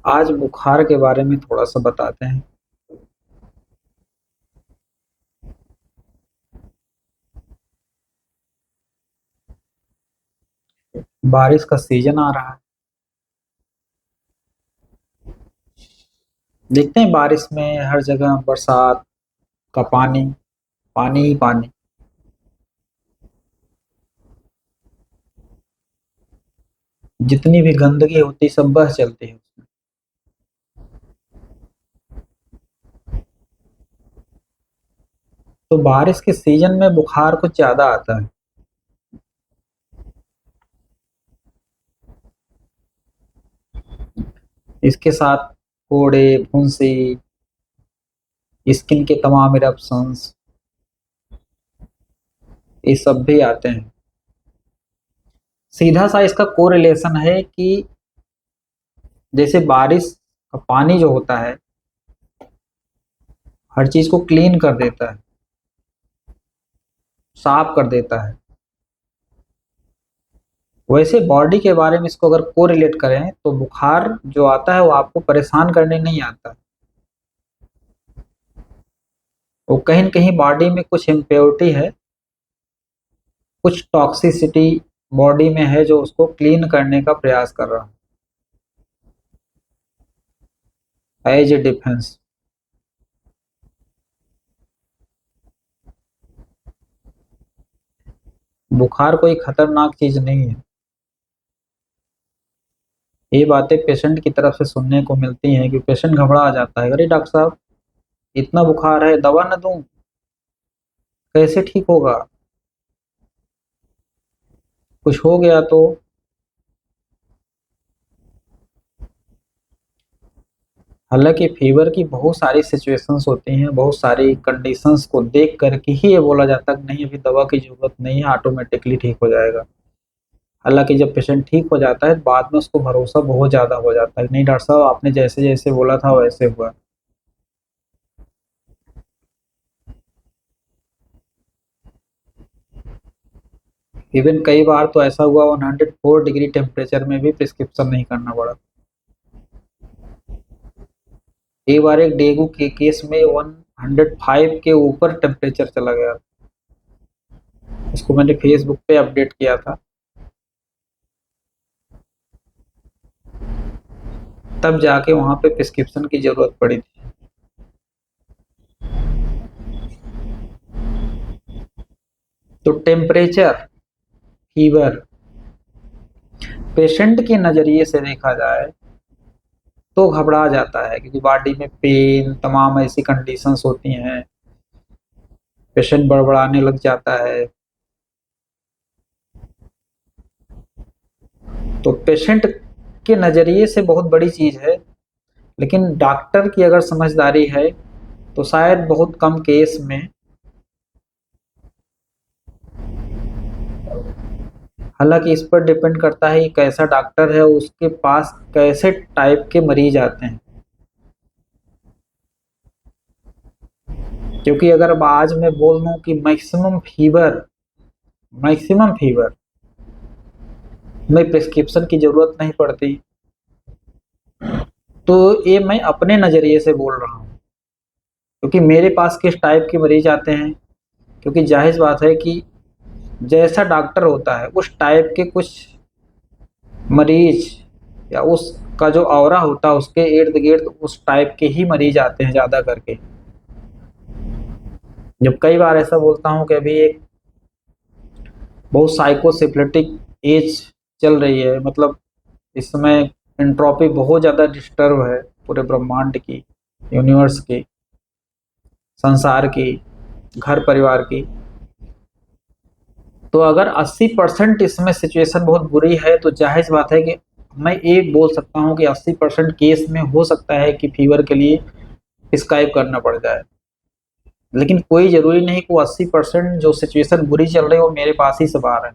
आज बुखार के बारे में थोड़ा सा बताते हैं। बारिश का सीजन आ रहा है। देखते हैं बारिश में हर जगह बरसात का पानी, पानी ही पानी। जितनी भी गंदगी होती सब बह चलती है उसमें। तो बारिश के सीजन में बुखार कुछ ज्यादा आता है। इसके साथ फोड़े, फुंसी, स्किन के तमाम इरप्शंस, ये सब भी आते हैं। सीधा सा इसका कोरिलेशन है कि जैसे बारिश का पानी जो होता है हर चीज को क्लीन कर देता है, साफ कर देता है। वैसे बॉडी के बारे में इसको अगर कोरिलेट करें तो बुखार जो आता है वो आपको परेशान करने नहीं आता। वो कहीं न कहीं बॉडी में कुछ इम्प्योरिटी है, कुछ टॉक्सिसिटी बॉडी में है जो उसको क्लीन करने का प्रयास कर रहा है एज ए डिफेंस। बुखार कोई खतरनाक चीज नहीं है। ये बातें पेशेंट की तरफ से सुनने को मिलती हैं कि पेशेंट घबरा जाता है, अरे डॉक्टर साहब इतना बुखार है, दवा न दूं, कैसे ठीक होगा, कुछ हो गया तो। हालांकि फीवर की बहुत सारी सिचुएशंस होती हैं, बहुत सारी कंडीशंस को देख करके ही ये बोला जाता है कि नहीं अभी दवा की जरूरत नहीं है, ऑटोमेटिकली ठीक हो जाएगा। हालांकि जब पेशेंट ठीक हो जाता है बाद में उसको भरोसा बहुत ज़्यादा हो जाता है, नहीं डॉक्टर साहब आपने जैसे जैसे बोला था वैसे हुआ। इवन कई बार तो ऐसा हुआ 104 डिग्री टेम्परेचर में भी प्रिस्क्रिप्शन नहीं करना पड़ा। एक बार एक डेंगू के केस में 105 के ऊपर टेम्परेचर चला गया, उसको मैंने फेसबुक पे अपडेट किया था। तब जाके वहाँ पे प्रिस्क्रिप्शन की जरूरत पड़ी थी। तो टेम्परेचर, फीवर पेशेंट के नज़रिए से देखा जाए तो घबरा जाता है, क्योंकि बॉडी में पेन तमाम ऐसी कंडीशंस होती हैं, पेशेंट बड़बड़ाने लग जाता है। तो पेशेंट के नज़रिए से बहुत बड़ी चीज़ है, लेकिन डॉक्टर की अगर समझदारी है तो शायद बहुत कम केस में, हालांकि इस पर डिपेंड करता है कि कैसा डॉक्टर है, उसके पास कैसे टाइप के मरीज आते हैं। क्योंकि अगर अब आज मैं बोल दूं कि मैक्सिमम फीवर में प्रिस्क्रिप्शन की जरूरत नहीं पड़ती, तो ये मैं अपने नज़रिए से बोल रहा हूँ, क्योंकि मेरे पास किस टाइप के मरीज आते हैं। क्योंकि जाहिर बात है कि जैसा डॉक्टर होता है उस टाइप के कुछ मरीज या उसका जो ऑरा होता है उसके इर्द गिर्द उस टाइप के ही मरीज आते हैं ज़्यादा करके। जब कई बार ऐसा बोलता हूँ कि अभी एक बहुत साइकोसिफ्लिटिक एज चल रही है, मतलब इस समय एंट्रोपी बहुत ज़्यादा डिस्टर्ब है पूरे ब्रह्मांड की, यूनिवर्स की, संसार की, घर परिवार की। तो अगर 80% इसमें सिचुएशन बहुत बुरी है तो जाहिर बात है कि मैं ये बोल सकता हूँ कि 80% केस में हो सकता है कि फीवर के लिए प्रिस्क्राइब करना पड़ जाए। लेकिन कोई ज़रूरी नहीं कि वो 80% जो सिचुएशन बुरी चल रही है वो मेरे पास ही से बाहर है।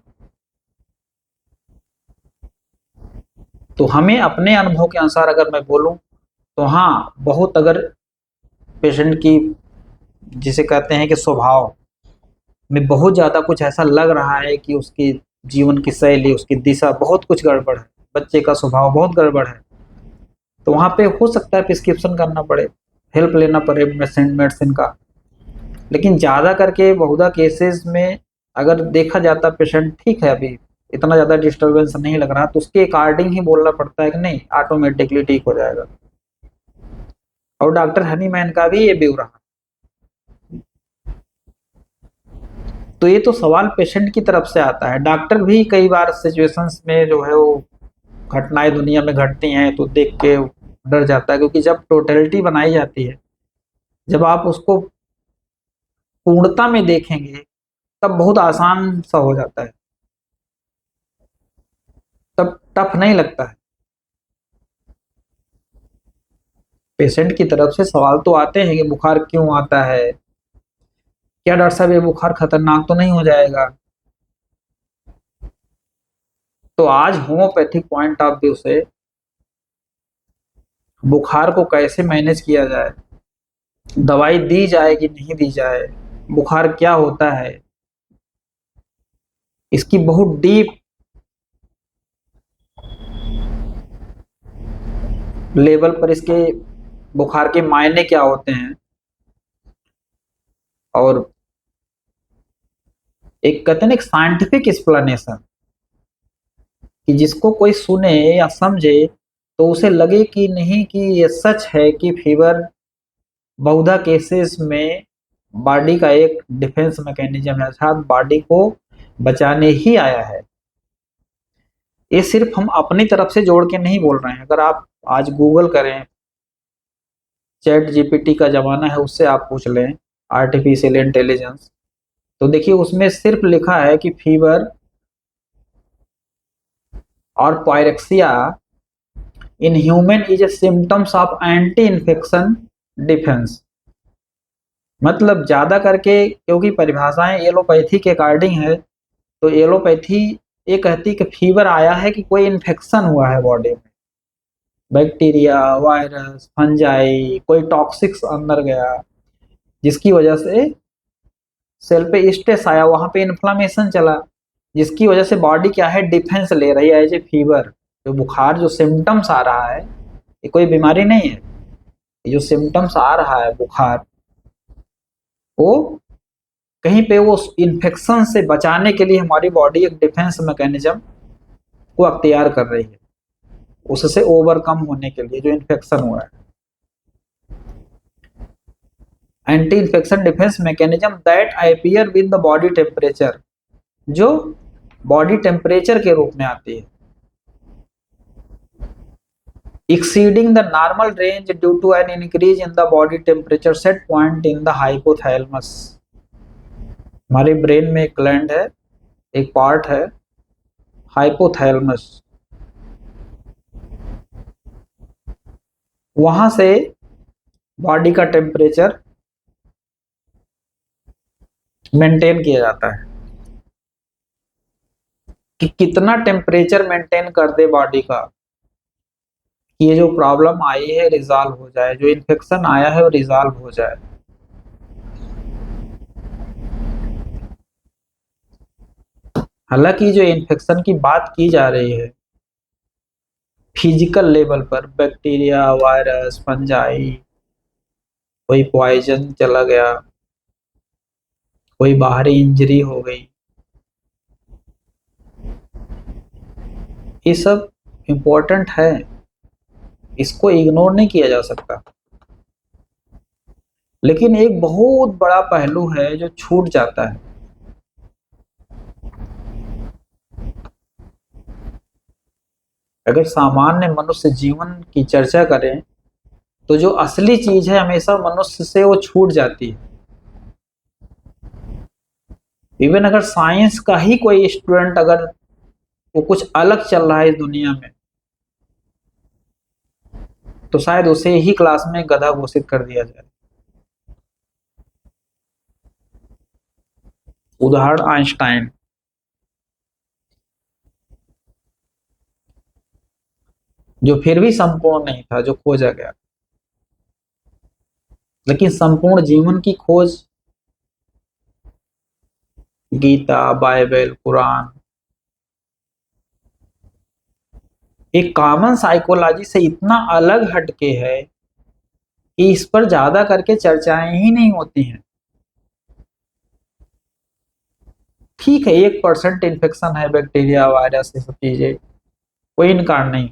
तो हमें अपने अनुभव के अनुसार अगर मैं बोलूँ तो हाँ, बहुत अगर पेशेंट की जिसे कहते हैं कि स्वभाव में बहुत ज़्यादा कुछ ऐसा लग रहा है कि उसकी जीवन की शैली, उसकी दिशा बहुत कुछ गड़बड़ है, बच्चे का स्वभाव बहुत गड़बड़ है, तो वहां पे हो सकता है प्रिस्क्रिप्शन करना पड़े, हेल्प लेना पड़े मेडिसिन मेडिसिन का। लेकिन ज़्यादा करके बहुधा केसेस में अगर देखा जाता पेशेंट ठीक है, अभी इतना ज़्यादा डिस्टरबेंस नहीं लग रहा, तो उसके अकॉर्डिंग ही बोलना पड़ता है कि नहीं ऑटोमेटिकली ठीक हो जाएगा। और डॉक्टर हनीमैन का भी ये व्यू रहा। तो ये तो सवाल पेशेंट की तरफ से आता है। डॉक्टर भी कई बार सिचुएशंस में जो है वो घटनाएं दुनिया में घटती हैं तो देख के डर जाता है, क्योंकि जब टोटलिटी बनाई जाती है, जब आप उसको पूर्णता में देखेंगे तब बहुत आसान सा हो जाता है, तब टफ नहीं लगता है। पेशेंट की तरफ से सवाल तो आते हैं कि बुखार क्यों आता है, क्या डॉक्टर साहब ये बुखार खतरनाक तो नहीं हो जाएगा। तो आज होम्योपैथिक पॉइंट ऑफ व्यू से बुखार को कैसे मैनेज किया जाए, दवाई दी जाए कि नहीं दी जाए, बुखार क्या होता है, इसकी बहुत डीप लेवल पर इसके बुखार के मायने क्या होते हैं। और एक कहते हैं ना एक साइंटिफिक एक्सप्लेनेशन, कि जिसको कोई सुने या समझे तो उसे लगे कि नहीं कि ये सच है कि फीवर बहुधा केसेस में बॉडी का एक डिफेंस मैकेनिज्म है, अर्थात बॉडी को बचाने ही आया है। ये सिर्फ हम अपनी तरफ से जोड़ के नहीं बोल रहे हैं। अगर आप आज गूगल करें, चैट जीपीटी का जमाना है, उससे आप पूछ लें आर्टिफिशियल इंटेलिजेंस, तो देखिए उसमें सिर्फ लिखा है कि फीवर और pyrexia in human is a symptoms of anti infection defence. मतलब ज्यादा करके क्योंकि परिभाषाएं एलोपैथी के अकॉर्डिंग है, तो एलोपैथी ये कहती कि फीवर आया है कि कोई इन्फेक्शन हुआ है बॉडी में, बैक्टीरिया, वायरस, फंजाई, कोई टॉक्सिक्स अंदर गया, जिसकी वजह से सेल पे स्ट्रेस आया, वहां पे इन्फ्लामेशन चला, जिसकी वजह से बॉडी क्या है डिफेंस ले रही है एज ए फीवर। जो बुखार जो सिम्टम्स आ रहा है ये कोई बीमारी नहीं है, ये जो सिम्टम्स आ रहा है बुखार, वो कहीं पे वो इन्फेक्शन से बचाने के लिए हमारी बॉडी एक डिफेंस मैकेनिज्म को अख्तियार कर रही है, उससे ओवरकम होने के लिए जो इन्फेक्शन हुआ है। Anti infection defence mechanism that appear with the body temperature, जो बॉडी टेम्परेचर के रूप में आती है, exceeding the normal range due to an increase in the body temperature set point in the hypothalamus। हमारे ब्रेन में एक ग्लैंड है, एक पार्ट है हाइपोथैलेमस, वहां से बॉडी का टेम्परेचर मेंटेन किया जाता है, कि कितना टेम्परेचर मेंटेन कर दे बॉडी का, कि ये जो प्रॉब्लम आई है रिजॉल्व हो जाए, जो इन्फेक्शन आया है वो रिजॉल्व हो जाए। हालांकि जो इन्फेक्शन की बात की जा रही है फिजिकल लेवल पर, बैक्टीरिया, वायरस, फंजाई, कोई पॉइजन चला गया, कोई बाहरी इंजरी हो गई, ये सब इम्पोर्टेंट है, इसको इग्नोर नहीं किया जा सकता। लेकिन एक बहुत बड़ा पहलू है जो छूट जाता है। अगर सामान्य मनुष्य जीवन की चर्चा करें तो जो असली चीज है हमेशा मनुष्य से वो छूट जाती है। इवन अगर साइंस का ही कोई स्टूडेंट अगर वो कुछ अलग चल रहा है इस दुनिया में, तो शायद उसे ही क्लास में गधा घोषित कर दिया जाए। उदाहरण आइंस्टाइन, जो फिर भी संपूर्ण नहीं था, जो खोजा गया, लेकिन संपूर्ण जीवन की खोज गीता, बाइबल, कुरान, एक कॉमन साइकोलॉजी से इतना अलग हटके है कि इस पर ज्यादा करके चर्चाएं ही नहीं होती हैं। ठीक है, 1% इन्फेक्शन है, बैक्टीरिया वायरस ये सब चीजें, कोई इनकार नहीं,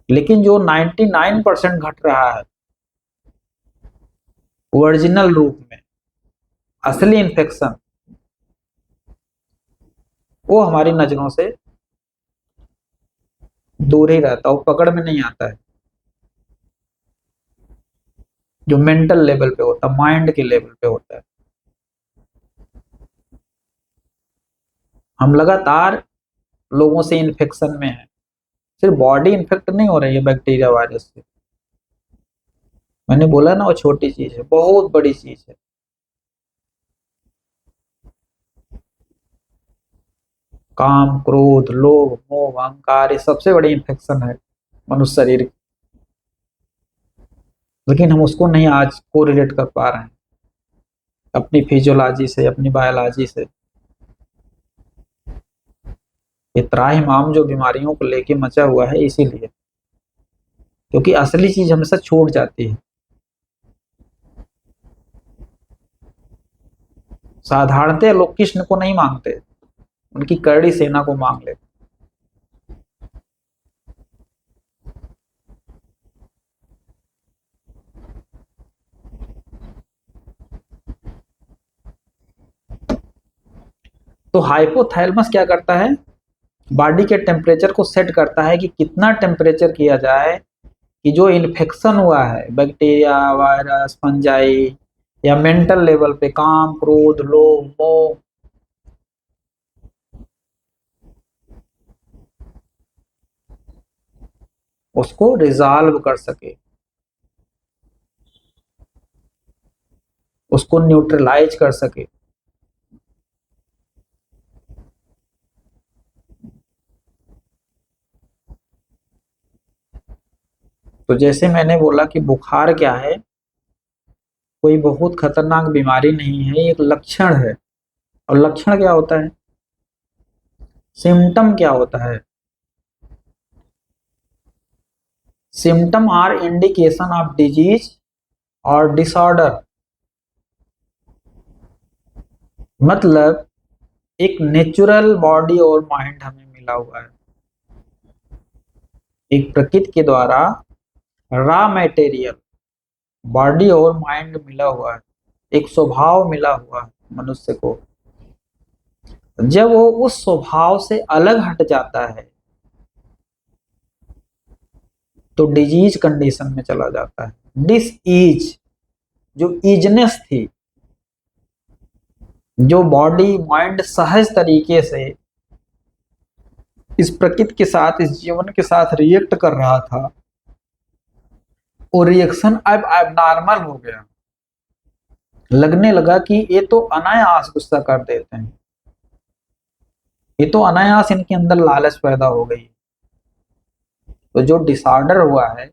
लेकिन जो 99% घट रहा है ओरिजिनल रूप में, असली इन्फेक्शन, वो हमारी नजरों से दूर ही रहता है, वो पकड़ में नहीं आता है। जो मेंटल लेवल पे होता है, माइंड के लेवल पे होता है। हम लगातार लोगों से इन्फेक्शन में है, सिर्फ बॉडी इन्फेक्ट नहीं हो रही है बैक्टीरिया वायरस से। मैंने बोला ना, वो छोटी चीज है, बहुत बड़ी चीज है। काम, क्रोध, लोभ, मोह, अहंकार, ये सबसे बड़ी इन्फेक्शन है मनुष्य शरीर की, लेकिन हम उसको नहीं आज कोरिलेट कर पा रहे हैं अपनी फिजियोलॉजी से, अपनी बायोलॉजी से। ये त्राहिमाम जो बीमारियों को लेके मचा हुआ है, इसीलिए, क्योंकि असली चीज हमेशा छूट जाती है। साधारणतः लोग कृष्ण को नहीं मांगते, उनकी करड़ी सेना को मांग लेते। तो हाइपोथैलेमस क्या करता है, बॉडी के टेम्परेचर को सेट करता है कि कितना टेम्परेचर किया जाए कि जो इन्फेक्शन हुआ है, बैक्टीरिया, वायरस, फंजाई, या मेंटल लेवल पे काम, क्रोध, लोभ, मोह, उसको रिजॉल्व कर सके, उसको न्यूट्रलाइज कर सके। तो जैसे मैंने बोला कि बुखार क्या है, कोई बहुत खतरनाक बीमारी नहीं है, एक लक्षण है। और लक्षण क्या होता है, सिम्टम क्या होता है, symptom are indication of disease और डिसऑर्डर। मतलब एक नेचुरल बॉडी और माइंड हमें मिला हुआ है, एक प्रकृति के द्वारा रॉ मटेरियल बॉडी और माइंड मिला हुआ है, एक स्वभाव मिला हुआ है मनुष्य को। जब वो उस स्वभाव से अलग हट जाता है तो डिजीज कंडीशन में चला जाता है। डिस ईज, जो ईजनेस थी, जो बॉडी माइंड सहज तरीके से इस प्रकृति के साथ, इस जीवन के साथ रिएक्ट कर रहा था, वो रिएक्शन अब एबनॉर्मल हो गया। लगने लगा कि ये तो अनायास गुस्सा कर देते हैं, ये तो अनायास इनके अंदर लालच पैदा हो गई। तो जो डिसऑर्डर हुआ है,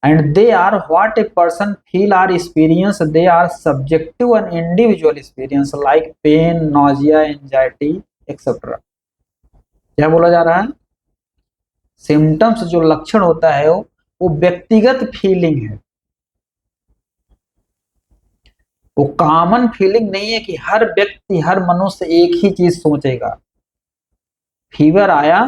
and they are what a person feel or experience, they are subjective and individual experience like pain, nausea, anxiety etcetera. क्या बोला जा रहा है, सिम्टम्स जो लक्षण होता है वो व्यक्तिगत फीलिंग है, वो कॉमन फीलिंग नहीं है कि हर व्यक्ति, हर मनुष्य एक ही चीज सोचेगा। फीवर आया,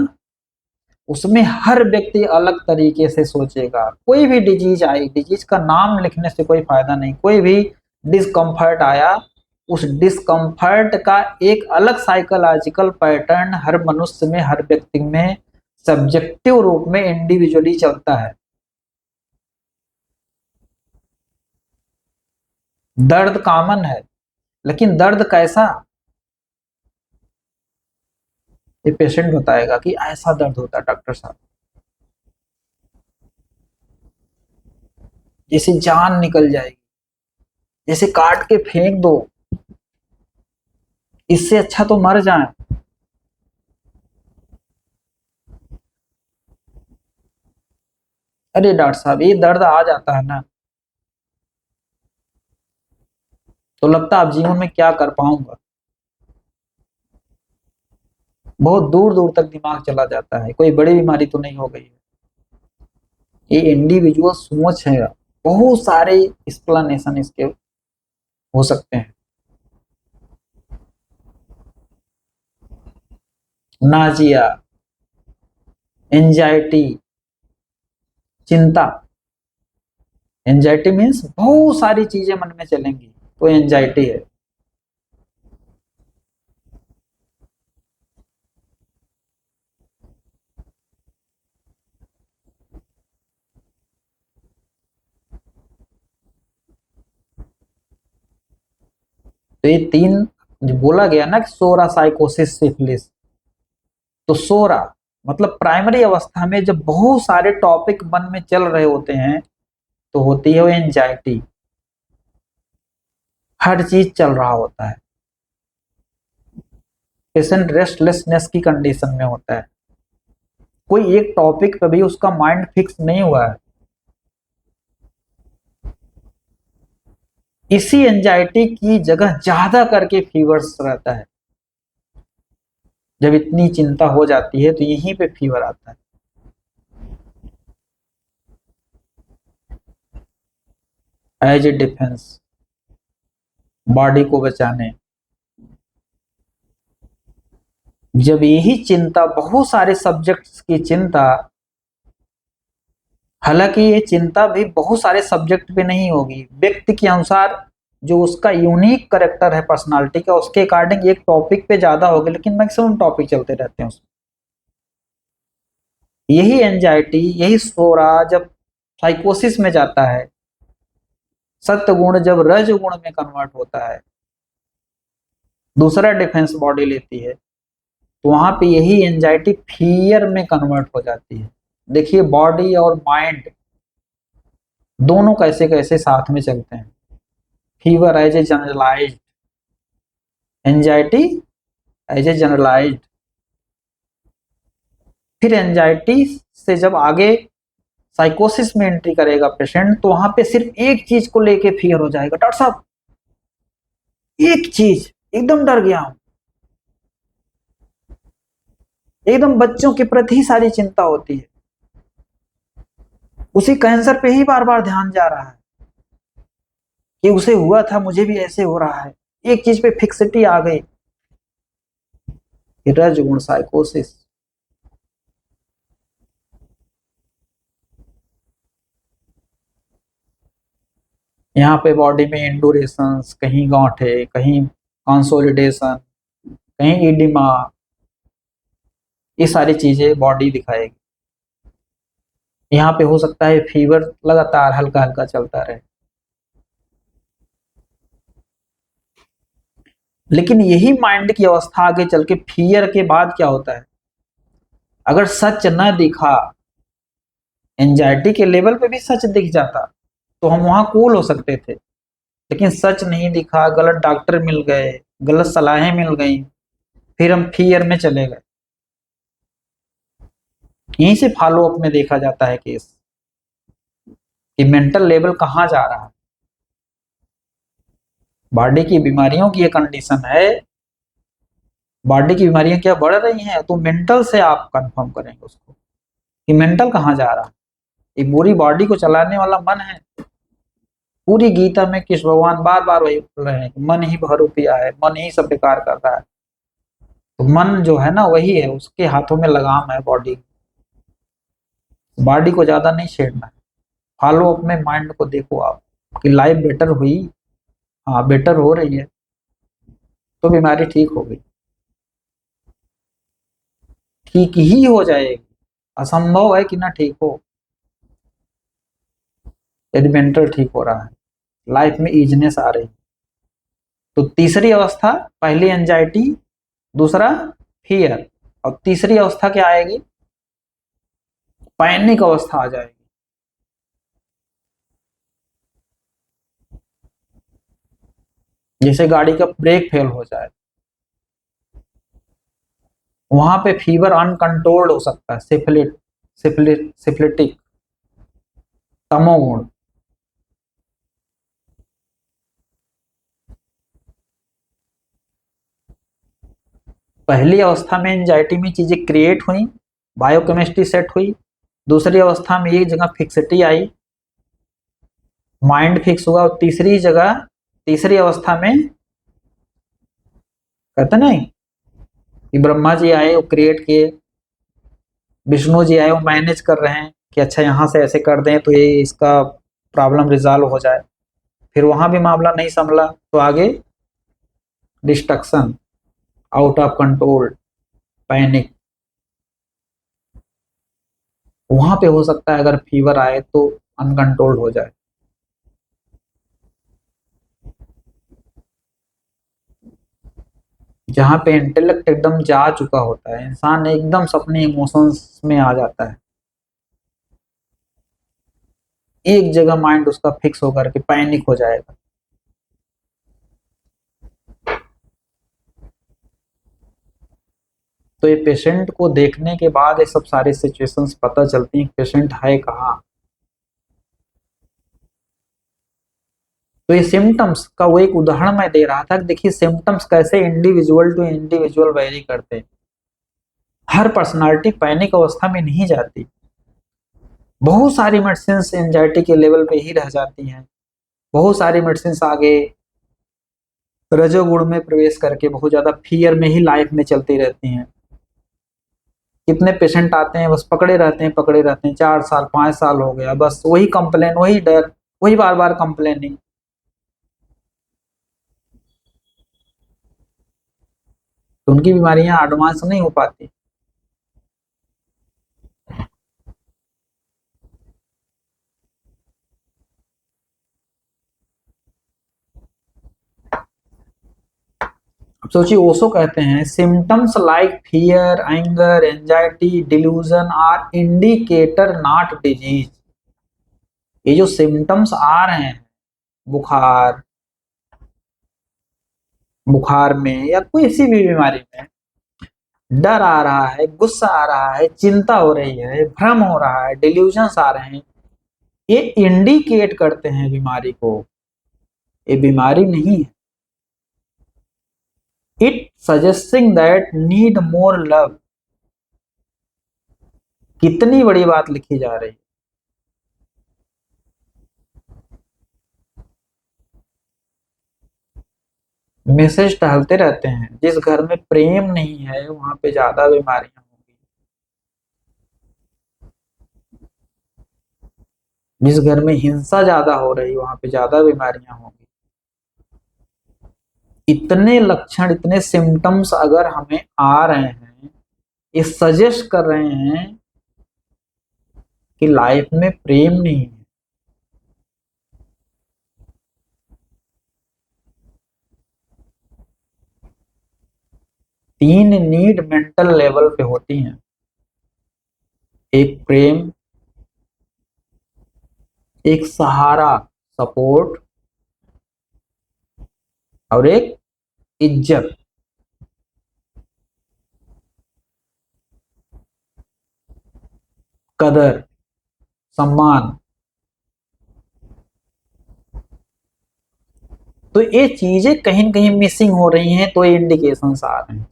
उसमें हर व्यक्ति अलग तरीके से सोचेगा। कोई भी डिजीज आई, डिजीज का नाम लिखने से कोई फायदा नहीं, कोई भी डिस्कम्फर्ट आया, उस डिस्कम्फर्ट का एक अलग साइकोलॉजिकल पैटर्न हर मनुष्य में, हर व्यक्ति में सब्जेक्टिव रूप में इंडिविजुअली चलता है। दर्द कॉमन है, लेकिन दर्द कैसा, ये पेशेंट बताएगा कि ऐसा दर्द होता है डॉक्टर साहब, जैसे जान निकल जाएगी, जैसे काट के फेंक दो, इससे अच्छा तो मर जाए। अरे डॉक्टर साहब, ये दर्द आ जाता है ना, तो लगता है अब जीवन में क्या कर पाऊंगा। बहुत दूर दूर तक दिमाग चला जाता है, कोई बड़ी बीमारी तो नहीं हो गई है। ये इंडिविजुअल सोच है, बहुत सारे एक्सप्लेनेशन इसके हो सकते हैं। नाजिया, एंजाइटी, चिंता। एंजाइटी मीन्स बहुत सारी चीजें मन में चलेंगी, तो एंजाइटी है। तो ये तीन जो बोला गया ना कि सोरा, साइकोसिस, सिफिलिस, तो सोरा मतलब प्राइमरी अवस्था में जब बहुत सारे टॉपिक मन में चल रहे होते हैं तो होती है वो एंजाइटी। हर चीज चल रहा होता है, पेशेंट रेस्टलेसनेस की कंडीशन में होता है, कोई एक टॉपिक पे भी उसका माइंड फिक्स नहीं हुआ है। इसी एंजाइटी की जगह ज्यादा करके फीवर्स रहता है। जब इतनी चिंता हो जाती है तो यहीं पे फीवर आता है। एज ए डिफेंस, बॉडी को बचाने। जब यही चिंता, बहुत सारे सब्जेक्ट्स की चिंता, हालांकि ये चिंता भी बहुत सारे सब्जेक्ट पे नहीं होगी, व्यक्ति के अनुसार जो उसका यूनिक करेक्टर है पर्सनालिटी का, उसके अकॉर्डिंग एक टॉपिक पे ज्यादा होगी, लेकिन मैक्सिमम टॉपिक चलते रहते हैं उसमें। यही एंजाइटी, यही सोरा जब साइकोसिस में जाता है, सत्य गुण जब रज गुण में कन्वर्ट होता है, दूसरा डिफेंस बॉडी लेती है, तो वहां पे यही एंजाइटी फियर में कन्वर्ट हो जाती है। देखिए बॉडी और माइंड दोनों कैसे कैसे साथ में चलते हैं। Fever as a generalized, anxiety as a generalized. फिर एंजाइटी से जब आगे साइकोसिस में एंट्री करेगा पेशेंट, तो वहां पे सिर्फ एक चीज को लेके फियर हो जाएगा, डॉक्टर साहब एक चीज, एकदम डर गया हूं, एकदम बच्चों के प्रति ही सारी चिंता होती है, उसी कैंसर पे ही बार बार ध्यान जा रहा है कि उसे हुआ था मुझे भी ऐसे हो रहा है, एक चीज पे फिक्सिटी आ गई, रजगुण साइकोसिस। यहाँ पे बॉडी में इंडोरेशन, कहीं गांठे, कहीं कंसोलिडेशन, कहीं इडिमा, ये सारी चीजें बॉडी दिखाएगी। यहाँ पे हो सकता है फीवर लगातार हल्का हल्का चलता रहे। लेकिन यही माइंड की अवस्था आगे चल के फियर के बाद क्या होता है, अगर सच न दिखा, एंजाइटी के लेवल पे भी सच दिख जाता तो हम वहां कूल हो सकते थे, लेकिन सच नहीं दिखा, गलत डॉक्टर मिल गए, गलत सलाहें मिल गई, फिर हम फियर में चले गए। यहीं से फॉलो अप में देखा जाता है केस कि मेंटल लेवल कहाँ जा रहा है। बॉडी की बीमारियों की ये कंडीशन है, बॉडी की बीमारियां क्या बढ़ रही हैं, तो मेंटल से आप कंफर्म करेंगे उसको कि मेंटल कहाँ जा रहा है। ये पूरी बॉडी को चलाने वाला मन है। पूरी गीता में कृष्ण भगवान बार बार वही बोल रहे हैं कि मन ही बहुरूपिया है, मन ही सब बेकार कर रहा है। तो मन जो है ना वही है, उसके हाथों में लगाम है बॉडी। बॉडी को ज्यादा नहीं छेड़ना है, फॉलो अप में माइंड को देखो आप कि लाइफ बेटर हुई, हाँ बेटर हो रही है, तो बीमारी ठीक हो गई, ठीक ही हो जाएगी। असंभव है कि ना ठीक हो, यदि मेंटल ठीक हो रहा है, लाइफ में ईजनेस आ रही। तो तीसरी अवस्था, पहली एंजाइटी, दूसरा फियर, और तीसरी अवस्था क्या आएगी, पैनिक अवस्था आ जाएगी। जैसे गाड़ी का ब्रेक फेल हो जाए, वहां पे फीवर अनकंट्रोल्ड हो सकता है, सिफिलिटिक, तमोगुण। पहली अवस्था में एंजाइटी में चीजें क्रिएट हुई, बायोकेमिस्ट्री सेट हुई। दूसरी अवस्था में एक जगह फिक्सिटी आई, माइंड फिक्स हुआ। और तीसरी अवस्था में कहते नहीं कि ब्रह्मा जी आए, वो क्रिएट किए, विष्णु जी आए, वो मैनेज कर रहे हैं कि अच्छा यहाँ से ऐसे कर दें तो ये इसका प्रॉब्लम रिजॉल्व हो जाए। फिर वहां भी मामला नहीं संभला तो आगे destruction, out of control, panic. वहां पे हो सकता है अगर फीवर आए तो अनकंट्रोल्ड हो जाए। जहां पे इंटेलेक्ट एकदम जा चुका होता है, इंसान एकदम से अपने इमोशंस में आ जाता है, एक जगह माइंड उसका फिक्स होकर के पैनिक हो जाएगा। तो ये पेशेंट को देखने के बाद ये सब सारी सिचुएशंस पता चलती हैं पेशेंट है कहाँ। तो ये सिम्टम्स का वो एक उदाहरण मैं दे रहा था कि देखिए सिम्टम्स कैसे इंडिविजुअल टू इंडिविजुअल वेरी करते हैं। हर पर्सनालिटी पैनिक अवस्था में नहीं जाती। बहुत सारी मेडिसिन एंजाइटी के लेवल पे ही रह जाती हैं। बहुत सारी मेडिसिन आगे रजोगुण में प्रवेश करके बहुत ज्यादा फियर में ही लाइफ में चलती रहती हैं। कितने पेशेंट आते हैं बस पकड़े रहते हैं 4 साल 5 साल हो गया, बस वही कंप्लेन, वही डर, वही बार बार कंप्लेनिंग। तो उनकी बीमारियां एडवांस नहीं हो पाती। अब सोचिए, ओशो कहते हैं symptoms like fear, anger, anxiety, delusion are indicator not disease. ये जो सिम्टम्स आ रहे हैं, बुखार, बुखार में या कोई सी भी बीमारी में डर आ रहा है, गुस्सा आ रहा है, चिंता हो रही है, भ्रम हो रहा है, डिल्यूजन्स आ रहे हैं, ये इंडिकेट करते हैं बीमारी को। ये बीमारी नहीं है। It suggesting that need more love. कितनी बड़ी बात लिखी जा रही है। मैसेज टहलते रहते हैं, जिस घर में प्रेम नहीं है वहां पे ज्यादा बीमारियां होंगी। जिस घर में हिंसा ज्यादा हो रही वहां पे ज्यादा बीमारियां होंगी। इतने लक्षण, इतने सिम्टम्स अगर हमें आ रहे हैं, ये सजेस्ट कर रहे हैं कि लाइफ में प्रेम नहीं है। तीन नीड मेंटल लेवल पे होती हैं। एक प्रेम, एक सहारा, सपोर्ट, और एक इज्जत, कदर, सम्मान। तो ये चीजें कहीं न कहीं मिसिंग हो रही हैं, तो ये इंडिकेशंस आ रहे हैं।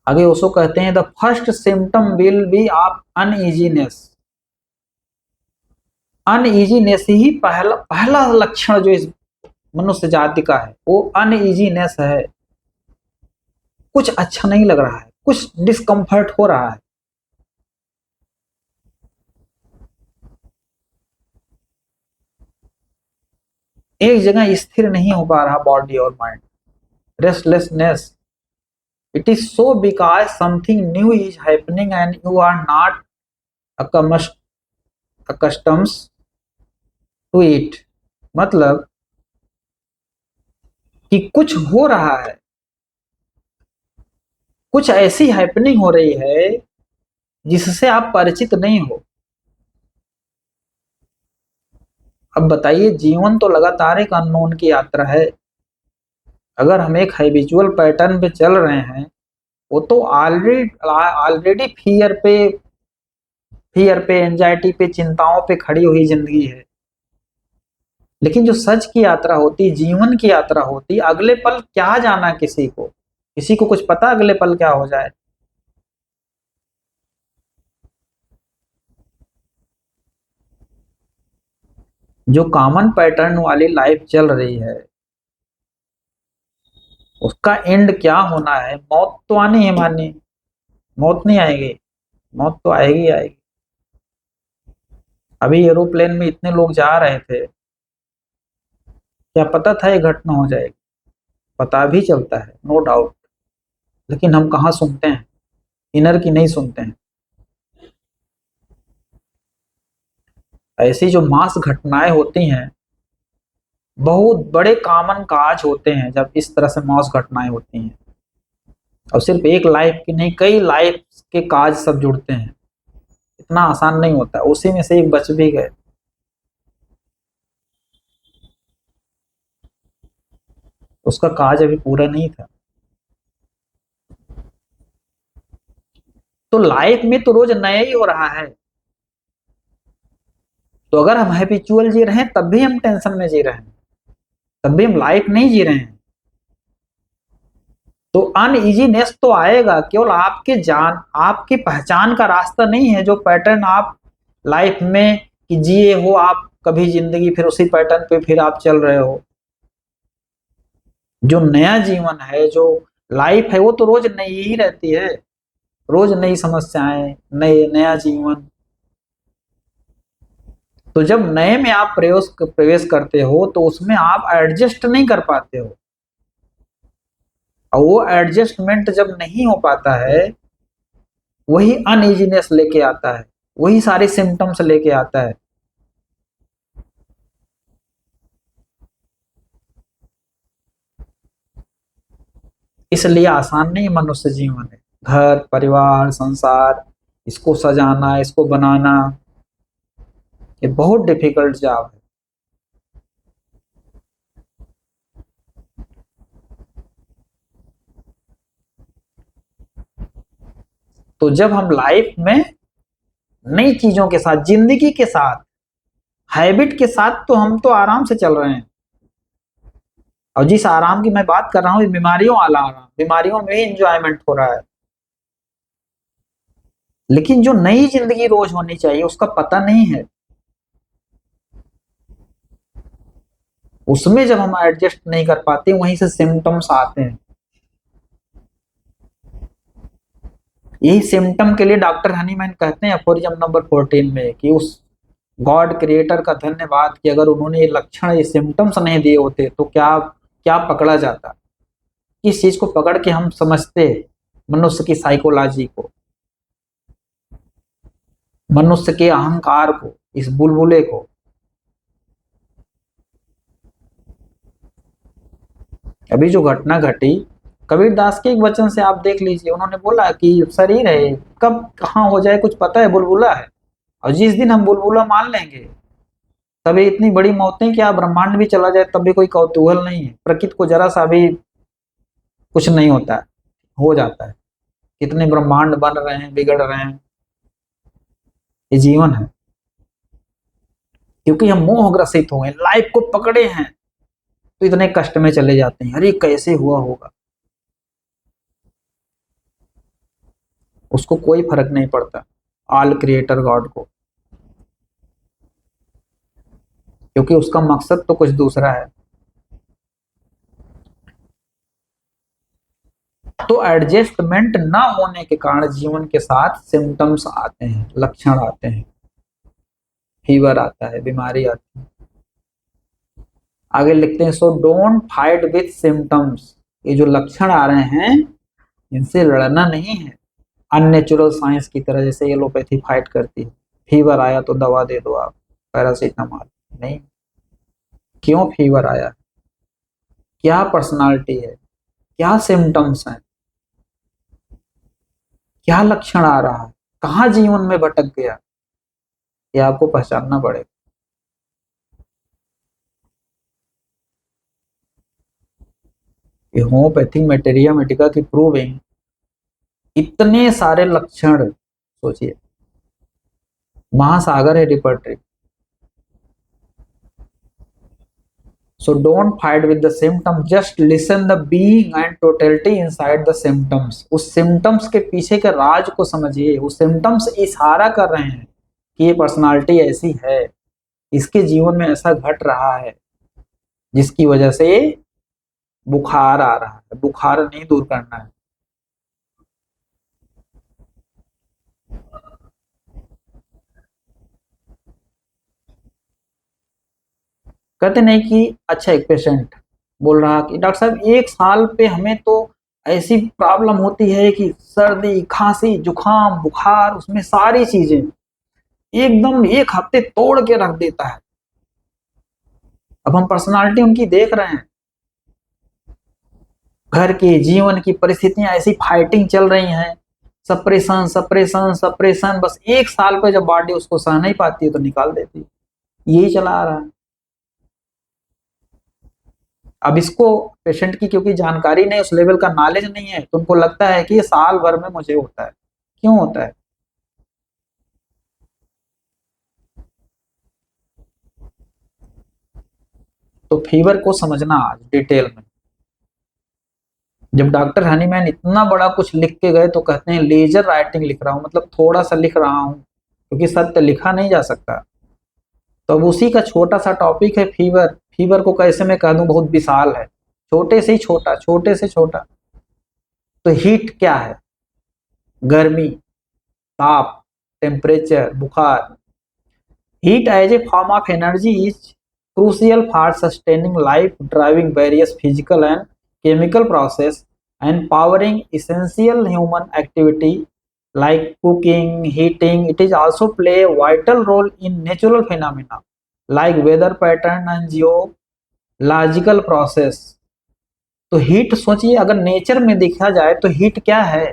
आगे ओशो कहते हैं the first symptom will be of uneasiness. Uneasiness ही पहला पहला लक्षण जो इस मनुष्य जाति का है, वो अनइजीनेस है। कुछ अच्छा नहीं लग रहा है, कुछ डिस्कम्फर्ट हो रहा है। एक जगह स्थिर नहीं हो पा रहा बॉडी और mind. Restlessness, it is so because something new is happening and you are not accustomed to it। मतलब कि कुछ हो रहा है, कुछ ऐसी हैपनिंग हो रही है जिससे आप परिचित नहीं हो। अब बताइए, जीवन तो लगातार एक अननोन की यात्रा है। अगर हम एक हैबिचुअल पैटर्न पे चल रहे हैं, वो तो ऑलरेडी ऑलरेडी फियर पे फियर पे, एंजाइटी पे, चिंताओं पे खड़ी हुई जिंदगी है। लेकिन जो सच की यात्रा होती, जीवन की यात्रा होती, अगले पल क्या जाना किसी को कुछ पता अगले पल क्या हो जाए। जो कॉमन पैटर्न वाली लाइफ चल रही है, उसका एंड क्या होना है? मौत तो आनी है मानी, मौत नहीं आएगी? मौत तो आएगी आएगी। अभी एरोप्लेन में इतने लोग जा रहे थे, क्या पता था ये घटना हो जाएगी? पता भी चलता है, नो डाउट, लेकिन हम कहाँ सुनते हैं, इनर की नहीं सुनते हैं। ऐसी जो मास घटनाएं होती हैं, बहुत बड़े कॉमन काज होते हैं जब इस तरह से मास घटनाएं होती हैं, और सिर्फ एक लाइफ की नहीं, कई लाइफ के काज सब जुड़ते हैं। इतना आसान नहीं होता, उसी में से एक बच भी गए। उसका काज अभी पूरा नहीं था। तो लाइफ में तो रोज नया ही हो रहा है। तो अगर हम हैबिचुअल जी रहे हैं तब भी हम टेंशन में जी रहे हैं, तब भी हम लाइफ नहीं जी रहे हैं। तो अनइजीनेस तो आएगा, केवल आपकी पहचान का रास्ता नहीं है जो पैटर्न आप लाइफ में कि जिए हो आप कभी जिंदगी, फिर उसी पैटर्न पे फिर आप चल रहे हो। जो नया जीवन है, जो लाइफ है, वो तो रोज नई ही रहती है। रोज नई समस्याएं, नया जीवन। तो जब नए में आप प्रवेश करते हो तो उसमें आप एडजस्ट नहीं कर पाते हो, और वो एडजस्टमेंट जब नहीं हो पाता है, वही अनइजीनेस लेके आता है, वही सारे सिम्टम्स लेके आता है। इसलिए आसान नहीं मनुष्य जीवन है। घर परिवार संसार, इसको सजाना, इसको बनाना, ये बहुत डिफिकल्ट जॉब है। तो जब हम लाइफ में नई चीजों के साथ, जिंदगी के साथ, हैबिट के साथ, तो हम तो आराम से चल रहे हैं। और जिस आराम की मैं बात कर रहा हूँ, ये बीमारियों वाला आराम, बीमारियों में इंजॉयमेंट हो रहा है। लेकिन जो नई जिंदगी रोज होनी चाहिए उसका पता नहीं है। उसमें जब हम एडजस्ट नहीं कर पाते, वहीं से सिम्टम्स आते हैं। यही सिम्टम के लिए डॉक्टर हनीमैन कहते हैं अफोरिज्म नंबर 14 में कि उस गॉड क्रिएटर का धन्यवाद कि अगर उन्होंने ये लक्षण, ये सिम्टम्स नहीं दिए होते तो क्या क्या पकड़ा जाता। किस चीज को पकड़ के हम समझते मनुष्य की साइकोलॉजी को, मनुष्य के अहंकार को, इस बुलबुले को। अभी जो घटना घटी, कबीर दास के एक वचन से आप देख लीजिए, उन्होंने बोला कि शरीर है, कब कहाँ हो जाए कुछ पता है, बुलबुला है। और जिस दिन हम बुलबुला मान लेंगे, तभी इतनी बड़ी मौतें, क्या ब्रह्मांड भी चला जाए तब भी कोई कौतूहल नहीं है। प्रकृति को जरा सा भी कुछ नहीं होता है, हो जाता है। कितने ब्रह्मांड बन रहे हैं, बिगड़ रहे हैं। ये जीवन है, क्योंकि हम मोह ग्रसित हो गए, लाइफ को पकड़े हैं, तो इतने कष्ट में चले जाते हैं। अरे कैसे हुआ होगा, उसको कोई फर्क नहीं पड़ता, ऑल क्रिएटर गॉड को, क्योंकि उसका मकसद तो कुछ दूसरा है। तो एडजस्टमेंट ना होने के कारण जीवन के साथ सिम्टम्स आते हैं, लक्षण आते हैं, फीवर आता है, बीमारी आती है। आगे लिखते हैं, so don't fight with symptoms. ये जो लक्षण आ रहे हैं, इनसे लड़ना नहीं है अननेचुरल साइंस की तरह, जैसे एलोपैथी फाइट करती है। फीवर आया तो दवा दे दो आप, पैरासीटामोल। नहीं, क्यों फीवर आया, क्या पर्सनालिटी है, क्या सिम्टम्स हैं, क्या लक्षण आ रहा है, कहाँ जीवन में भटक गया, ये आपको पहचानना पड़ेगा। होम्योपैथिक मटेरिया मेडिका की प्रूविंग, इतने सारे लक्षण, सोचिए महासागर है repertory. So don't fight with the symptom, just listen the being and totality inside the symptoms. उस सिम्टम्स के पीछे के राज को समझिए। उस सिम्टम्स इशारा कर रहे हैं कि ये पर्सनालिटी ऐसी है, इसके जीवन में ऐसा घट रहा है जिसकी वजह से बुखार आ रहा है। बुखार नहीं दूर करना है। कहते नहीं कि अच्छा, एक पेशेंट बोल रहा कि डॉक्टर साहब 1 साल पे हमें तो ऐसी प्रॉब्लम होती है कि सर्दी खांसी जुकाम बुखार, उसमें सारी चीजें एकदम 1 हफ्ते तोड़ के रख देता है। अब हम पर्सनालिटी उनकी देख रहे हैं, घर के जीवन की परिस्थितियां ऐसी फाइटिंग चल रही हैं, सप्रेशन सप्रेशन सप्रेशन, बस 1 साल पे जब बॉडी उसको सह नहीं पाती है तो निकाल देती है। यही चला आ रहा है। अब इसको पेशेंट की क्योंकि जानकारी नहीं, उस लेवल का नॉलेज नहीं है, तो उनको लगता है कि ये साल भर में मुझे होता है। क्यों होता है? तो फीवर को समझना आज डिटेल में। जब डॉक्टर हनीमैन इतना बड़ा कुछ लिख के गए तो कहते हैं लेजर राइटिंग लिख रहा हूं, मतलब थोड़ा सा लिख रहा हूं, क्योंकि सत्य लिखा नहीं जा सकता। तो अब उसी का छोटा सा टॉपिक है फीवर। फीवर को कैसे मैं कह दूं, बहुत विशाल है। छोटे से ही छोटा, छोटे से छोटा। तो हीट क्या है? गर्मी, ताप, टेम्परेचर, बुखार। Heat as a form of energy is crucial for sustaining life, driving various physical and chemical process, and powering essential human activity like cooking, heating. It is also play a vital role in natural phenomena like weather pattern and geological process. तो heat सोचिए, अगर nature में देखा जाए तो heat क्या है?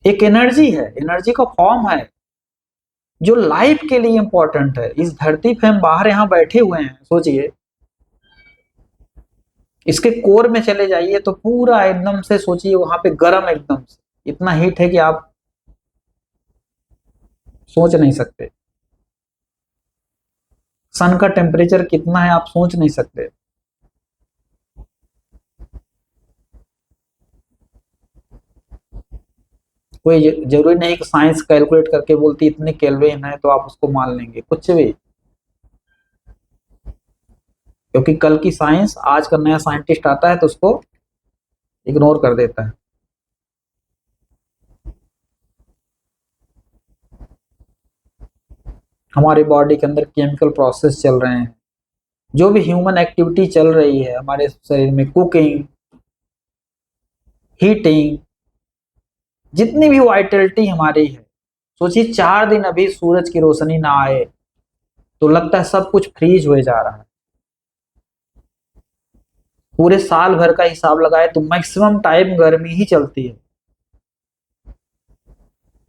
एक एनर्जी है, एनर्जी का फॉर्म है जो लाइफ के लिए इंपॉर्टेंट है। इस धरती पे हम बाहर यहाँ बैठे हुए हैं, सोचिए इसके कोर में चले जाइए तो पूरा एकदम से सोचिए वहां पे गर्म, एकदम से इतना हीट है कि आप सोच नहीं सकते। सन का टेम्परेचर कितना है आप सोच नहीं सकते। कोई जरूरी नहीं कि साइंस कैलकुलेट करके बोलती इतने केल्विन है तो आप उसको मान लेंगे, कुछ भी। क्योंकि कल की साइंस, आज का नया साइंटिस्ट आता है तो उसको इग्नोर कर देता है। हमारी बॉडी के अंदर केमिकल प्रोसेस चल रहे हैं, जो भी ह्यूमन एक्टिविटी चल रही है हमारे शरीर में, कुकिंग, हीटिंग, जितनी भी वाइटलिटी हमारी है। सोचिए 4 दिन अभी सूरज की रोशनी ना आए तो लगता है सब कुछ फ्रीज हुए जा रहा है। पूरे साल भर का हिसाब लगाए तो मैक्सिमम टाइम गर्मी ही चलती है।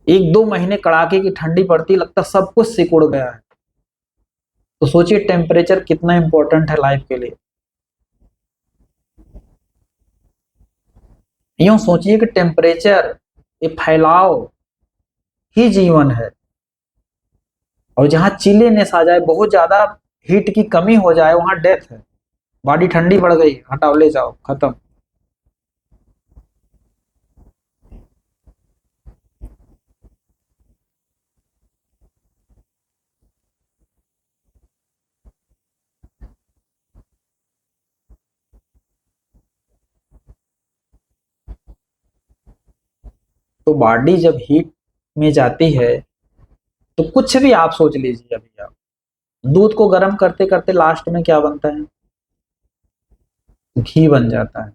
1-2 महीने कड़ाके की ठंडी पड़ती, लगता सब कुछ सिकुड़ गया है। तो सोचिए टेम्परेचर कितना इंपॉर्टेंट है लाइफ के लिए। यूं सोचिए कि टेम्परेचर, ये फैलाव ही जीवन है। और जहां चिलीनेस आ जाए, बहुत ज्यादा हीट की कमी हो जाए, वहां डेथ है। बॉडी ठंडी पड़ गई, हटाओ ले जाओ, खत्म। तो बॉडी जब हीट में जाती है तो कुछ भी आप सोच लीजिए। अभी आप दूध को गर्म करते करते लास्ट में क्या बनता है? घी बन जाता है।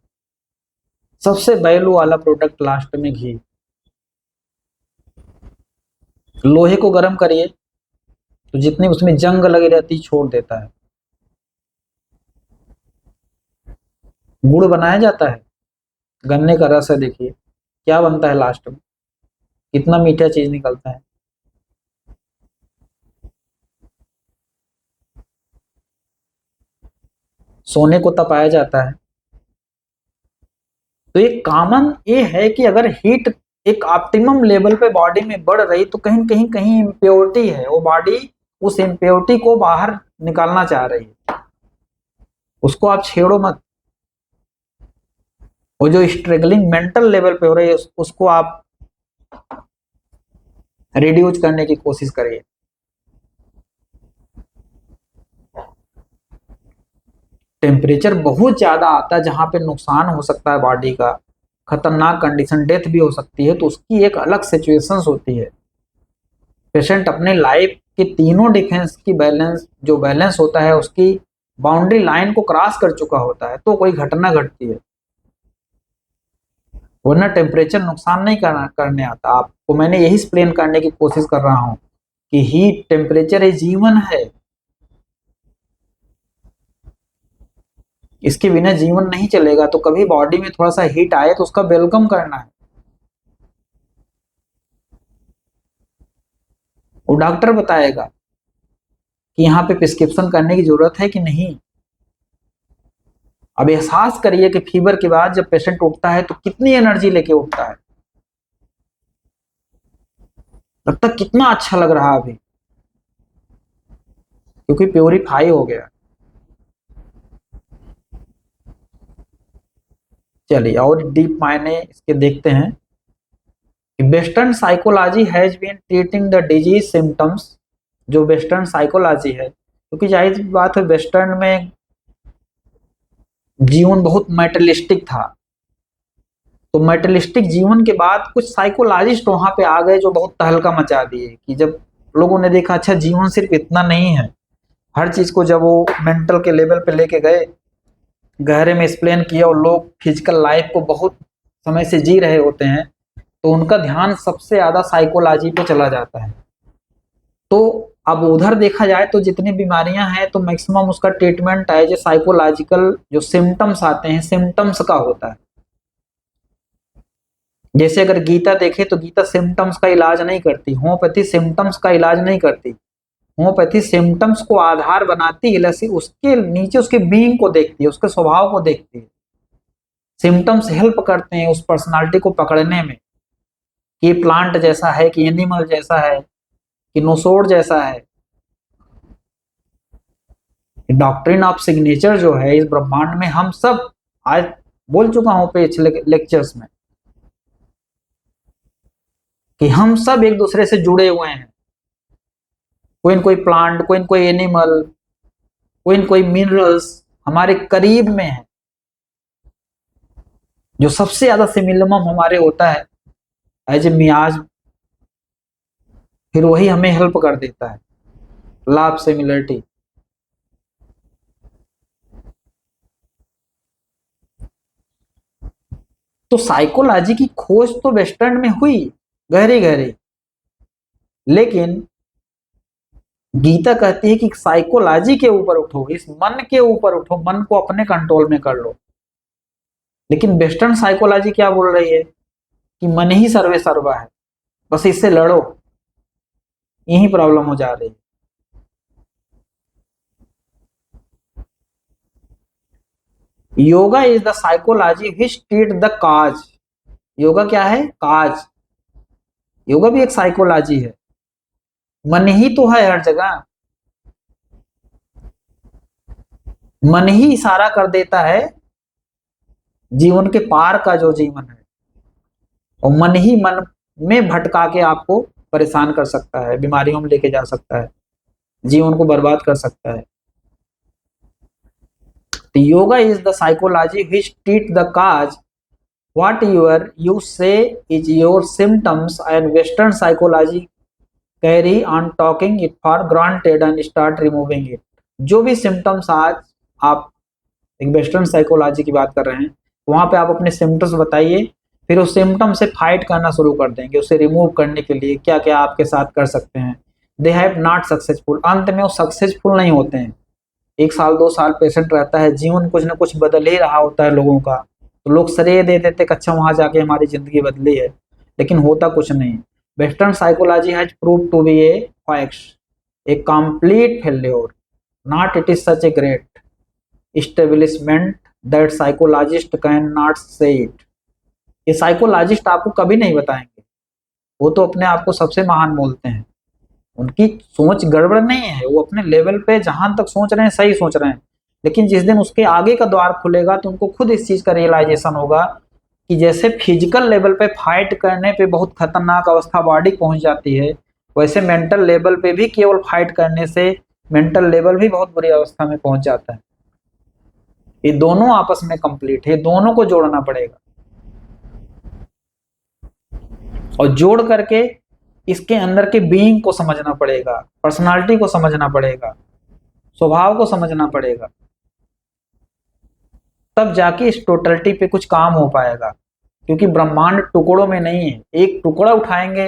सबसे वैल्यू वाला प्रोडक्ट लास्ट में घी। लोहे को गर्म करिए तो जितनी उसमें जंग लगी रहती छोड़ देता है। गुड़ बनाया जाता है, गन्ने का रस है, देखिए क्या बनता है लास्ट में, कितना मीठा चीज निकलता है। सोने को तपाया जाता है। तो ये कॉमन ये है कि अगर हीट एक ऑप्टिमम लेवल पे बॉडी में बढ़ रही, तो कहीं कहीं कहीं इम्प्योरिटी है, वो बॉडी उस इम्प्योरिटी को बाहर निकालना चाह रही है, उसको आप छेड़ो मत। वो जो स्ट्रगलिंग मेंटल लेवल पे हो रही है उसको आप रिड्यूस करने की कोशिश करिए। टेम्परेचर बहुत ज्यादा आता है जहां पे नुकसान हो सकता है बॉडी का, खतरनाक कंडीशन, डेथ भी हो सकती है, तो उसकी एक अलग सिचुएशंस होती है। पेशेंट अपने लाइफ के तीनों डिफेंस की बैलेंस, जो बैलेंस होता है उसकी बाउंड्री लाइन को क्रॉस कर चुका होता है, तो कोई घटना घटती है, वरना टेम्परेचर नुकसान नहीं करने आता। आपको मैंने यही एक्सप्लेन करने की कोशिश कर रहा हूं कि हीट, टेम्परेचर ये जीवन है, इसके बिना जीवन नहीं चलेगा। तो कभी बॉडी में थोड़ा सा हीट आए तो उसका वेलकम करना है। वो डॉक्टर बताएगा कि यहाँ पे प्रिस्क्रिप्शन करने की जरूरत है कि नहीं। अब एहसास करिए कि फीवर के बाद जब पेशेंट उठता है तो कितनी एनर्जी लेके उठता है, लगता कितना अच्छा लग रहा है अभी, क्योंकि प्योरीफाई हो गया। चलिए और डीप मायने इसके देखते हैं कि western psychology has been treating the disease symptoms. जो वेस्टर्न साइकोलॉजी है, क्योंकि जाहिर सी बात है वेस्टर्न में जीवन बहुत मेटलिस्टिक था, तो मेटलिस्टिक जीवन के बाद कुछ साइकोलॉजिस्ट वहां पे आ गए जो बहुत तहलका मचा दिए, कि जब लोगों ने देखा अच्छा जीवन सिर्फ इतना नहीं है, हर चीज को जब वो मेंटल के लेवल पे लेके गए, गहरे में एक्सप्लेन किया, और लोग फिजिकल लाइफ को बहुत समय से जी रहे होते हैं, तो उनका ध्यान सबसे ज्यादा साइकोलॉजी पे चला जाता है। तो अब उधर देखा जाए तो जितनी बीमारियां हैं तो मैक्सिमम उसका ट्रीटमेंट है जो साइकोलॉजिकल, जो सिम्टम्स आते हैं सिम्टम्स का होता है। जैसे अगर गीता देखे तो गीता सिम्टम्स का इलाज नहीं करती, होम्योपैथी सिम्टम्स का इलाज नहीं करती। होम्योपैथी सिम्टम्स को आधार बनाती है, लेकिन उसके नीचे उसके बीइंग को देखती है, उसके स्वभाव को देखती है। सिम्टम्स हेल्प करते हैं उस पर्सनालिटी को पकड़ने में, कि प्लांट जैसा है, कि एनिमल जैसा है, कि नोसोड जैसा है। डॉक्ट्रिन ऑफ सिग्नेचर जो है इस ब्रह्मांड में, हम सब आज बोल चुका हूं पिछले लेक्चर्स में कि हम सब एक दूसरे से जुड़े हुए हैं। कोई न कोई प्लांट, कोई न कोई एनिमल, कोई न कोई मिनरल्स हमारे करीब में है। जो सबसे ज्यादा सिमिलम हमारे होता है एज ए मियाज, फिर वही हमें हेल्प कर देता है, लॉ ऑफ सिमिलरिटी। तो साइकोलॉजी की खोज तो वेस्टर्न में हुई गहरी गहरी, लेकिन गीता कहती है कि साइकोलॉजी के ऊपर उठो, इस मन के ऊपर उठो, मन को अपने कंट्रोल में कर लो। लेकिन वेस्टर्न साइकोलॉजी क्या बोल रही है कि मन ही सर्वे सर्वा है, बस इससे लड़ो, यही प्रॉब्लम हो जा रही है। Yoga is the psychology which treat the cause. Yoga क्या है? काज। योगा भी एक साइकोलॉजी है। मन ही तो है हर जगह, मन ही इशारा कर देता है जीवन के पार का जो जीवन है, और मन ही मन में भटका के आपको परेशान कर सकता है, बीमारियों में लेके जा सकता है, जीवन को बर्बाद कर सकता है। तो yoga is the psychology which treat the cause, what you say is your symptoms, and western psychology carry on talking it for granted and start removing it। जो भी सिम्टम्स आज आप एक वेस्टर्न साइकोलॉजी की बात कर रहे हैं, वहां पे आप अपने सिम्टम्स बताइए, फिर उस सिम्टम से फाइट करना शुरू कर देंगे, उसे रिमूव करने के लिए क्या क्या आपके साथ कर सकते हैं। दे हैव नॉट सक्सेसफुल, अंत में वो सक्सेसफुल नहीं होते हैं। 1 साल 2 साल पेशेंट रहता है, जीवन कुछ ना कुछ बदल ही रहा होता है लोगों का, तो लोग श्रेय दे देते कि अच्छा वहां जाके हमारी जिंदगी बदली है, लेकिन होता कुछ नहीं। Western psychology has prove to be a facts a complete failure, not it is such a great establishment that psychologist can not say it. ये साइकोलॉजिस्ट आपको कभी नहीं बताएंगे, वो तो अपने आप को सबसे महान बोलते हैं, उनकी सोच गड़बड़ नहीं है, वो अपने लेवल पे जहां तक सोच रहे हैं सही सोच रहे हैं। लेकिन जिस दिन उसके आगे का द्वार खुलेगा तो उनको खुद इस चीज का रियलाइजेशन होगा कि जैसे फिजिकल लेवल पे फाइट करने पे बहुत खतरनाक अवस्था बॉडी पहुंच जाती है, वैसे मेंटल लेवल पे भी केवल फाइट करने से मेंटल लेवल भी बहुत बुरी अवस्था में पहुंच जाता है। ये दोनों आपस में कंप्लीट है, दोनों को जोड़ना पड़ेगा और जोड़ करके इसके अंदर के बीइंग को समझना पड़ेगा, पर्सनालिटी को समझना पड़ेगा, स्वभाव को समझना पड़ेगा, तब जाके इस टोटलिटी पे कुछ काम हो पाएगा। क्योंकि ब्रह्मांड टुकड़ों में नहीं है, एक टुकड़ा उठाएंगे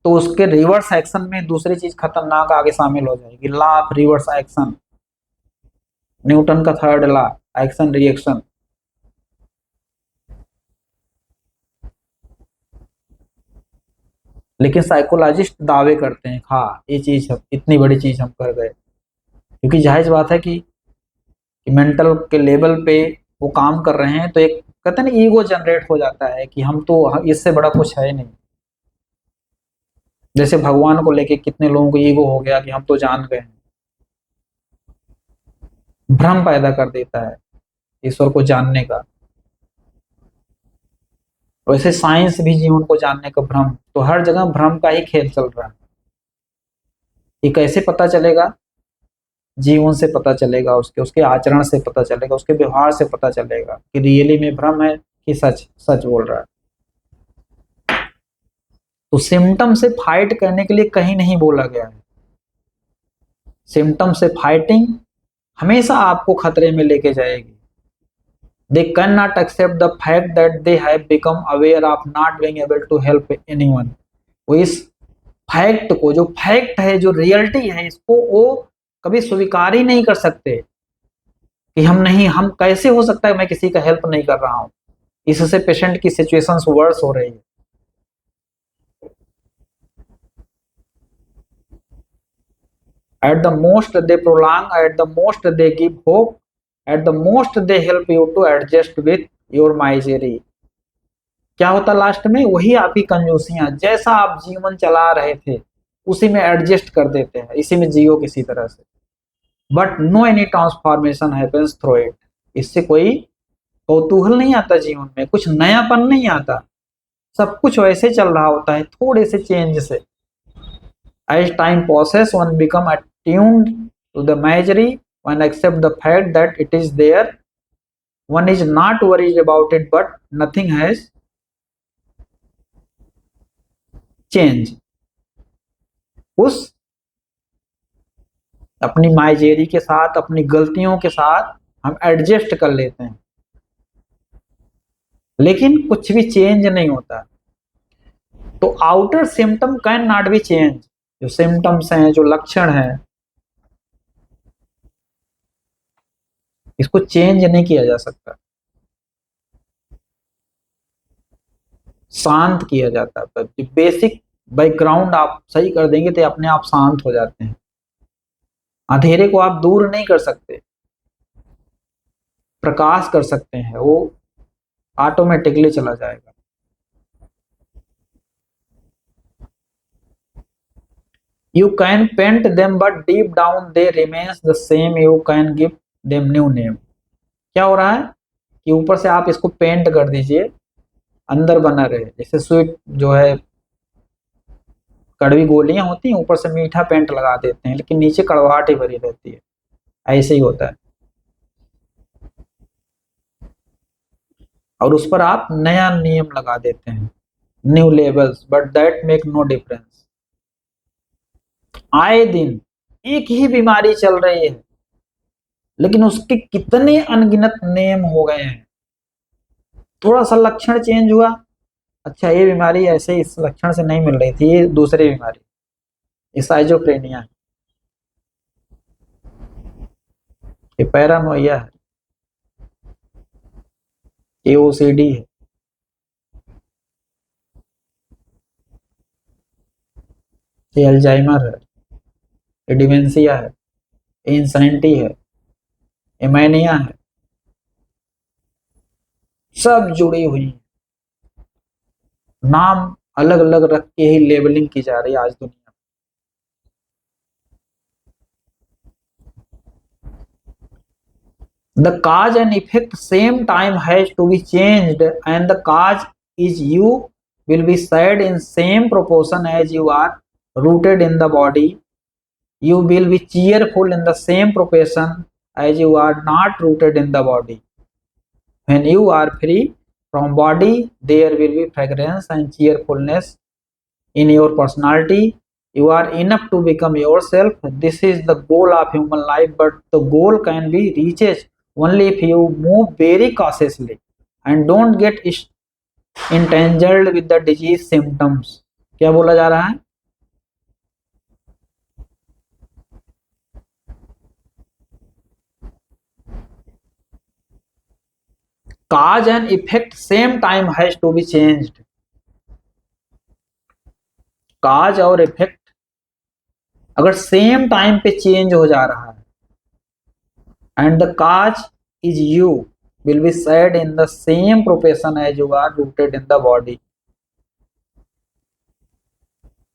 तो उसके रिवर्स एक्शन में दूसरी चीज खतरनाक आगे शामिल हो जाएगी। Law of reverse action, Newton का थर्ड लॉ, एक्शन रिएक्शन। लेकिन साइकोलॉजिस्ट दावे करते हैं हाँ ये चीज इतनी बड़ी चीज हम कर गए, क्योंकि जाहिर बात है कि मेंटल के लेवल पे वो काम कर रहे हैं तो एक कहते हैं ना ईगो जनरेट हो जाता है कि हम तो इससे बड़ा कुछ है नहीं। जैसे भगवान को लेके कितने लोगों को ईगो हो गया कि हम तो जान गए हैं, भ्रम पैदा कर देता है ईश्वर को जानने का। वैसे साइंस भी जीवन को जानने का भ्रम, तो हर जगह भ्रम का ही खेल चल रहा है। ये कैसे पता चलेगा? जीवन से पता चलेगा, उसके उसके आचरण से पता चलेगा, उसके व्यवहार से पता चलेगा कि रियली में भ्रम है कि सच सच बोल रहा है। तो सिम्टम से फाइट करने के लिए कहीं नहीं बोला गया है। सिम्टम से फाइटिंग हमेशा आपको खतरे में लेके जाएगी। They cannot accept the fact that they have become aware of not being able to help anyone। वो इस फैक्ट को, जो फैक्ट है, जो रियलिटी है, इसको वो कभी स्वीकार ही नहीं कर सकते कि हम कैसे हो सकता है मैं किसी का हेल्प नहीं कर रहा हूं। इससे पेशेंट की सिचुएशंस वर्स हो रही है। At the most they prolong, at the most they give hope, at the most they help you to adjust with your misery। क्या होता लास्ट में? वही आपकी कंजूसियां, जैसा आप जीवन चला रहे थे उसी में एडजस्ट कर देते हैं, इसी में जियो किसी तरह से। But no any transformation happens through it. इससे कोई कौतूहल नहीं आता जीवन में, कुछ नयापन नहीं आता, सब कुछ वैसे चल रहा होता है थोड़े से चेंज से। As time passes, one become attuned to the misery, one accept the fact that it is there, one is not worried about it, but nothing has changed। उस अपनी माइजेरी के साथ, अपनी गलतियों के साथ हम एडजस्ट कर लेते हैं, लेकिन कुछ भी चेंज नहीं होता। तो outer symptom can not be change. जो सिम्टम्स हैं, जो लक्षण हैं, इसको चेंज नहीं किया जा सकता, शांत किया जाता है। बेसिक बैकग्राउंड आप सही कर देंगे तो अपने आप शांत हो जाते हैं। अंधेरे को आप दूर नहीं कर सकते, प्रकाश कर सकते हैं, वो ऑटोमेटिकली चला जाएगा। You can paint them but deep down they remains the same, you can give them new name। क्या हो रहा है कि ऊपर से आप इसको पेंट कर दीजिए, अंदर बना रहे। जैसे स्वीट जो है, कड़वी गोलियां होती हैं, ऊपर से मीठा पेंट लगा देते हैं, लेकिन नीचे कड़वाहट ही भरी रहती है। ऐसे ही होता है। और उस पर आप नया नियम लगा देते हैं, new labels, but that make no difference. आए दिन एक ही बीमारी चल रही है, लेकिन उसके कितने अनगिनत नेम हो गए हैं। थोड़ा सा लक्षण चेंज हुआ, अच्छा ये बीमारी ऐसे इस लक्षण से नहीं मिल रही थी, ये दूसरी बीमारी, ये साइजोफ्रेनिया है, ये पैरानोइया है, ये ओसीडी है, ये अल्जाइमर है, ये डिमेंशिया है, ये इंसैनिटी है, ये मैनिया है। सब जुड़ी हुई, नाम अलग अलग रख के ही लेबलिंग की जा रही है आज दुनिया में। The cause and effect same time has to be changed, and the cause is you will be said in same proportion as you are rooted in the body. You will be cheerful in the same proportion as you are not rooted in the body. When you are free from body, there will be fragrance and cheerfulness in your personality. You are enough to become yourself. This is the goal of human life, but the goal can be reached only if you move very cautiously and don't get entangled with the disease symptoms. क्या बोला जा रहा है? Cause and effect same time has to be changed. काज और effect अगर same time पे change हो जा रहा है, and the cause is you will be sad in the same proportion as you are rooted in the body.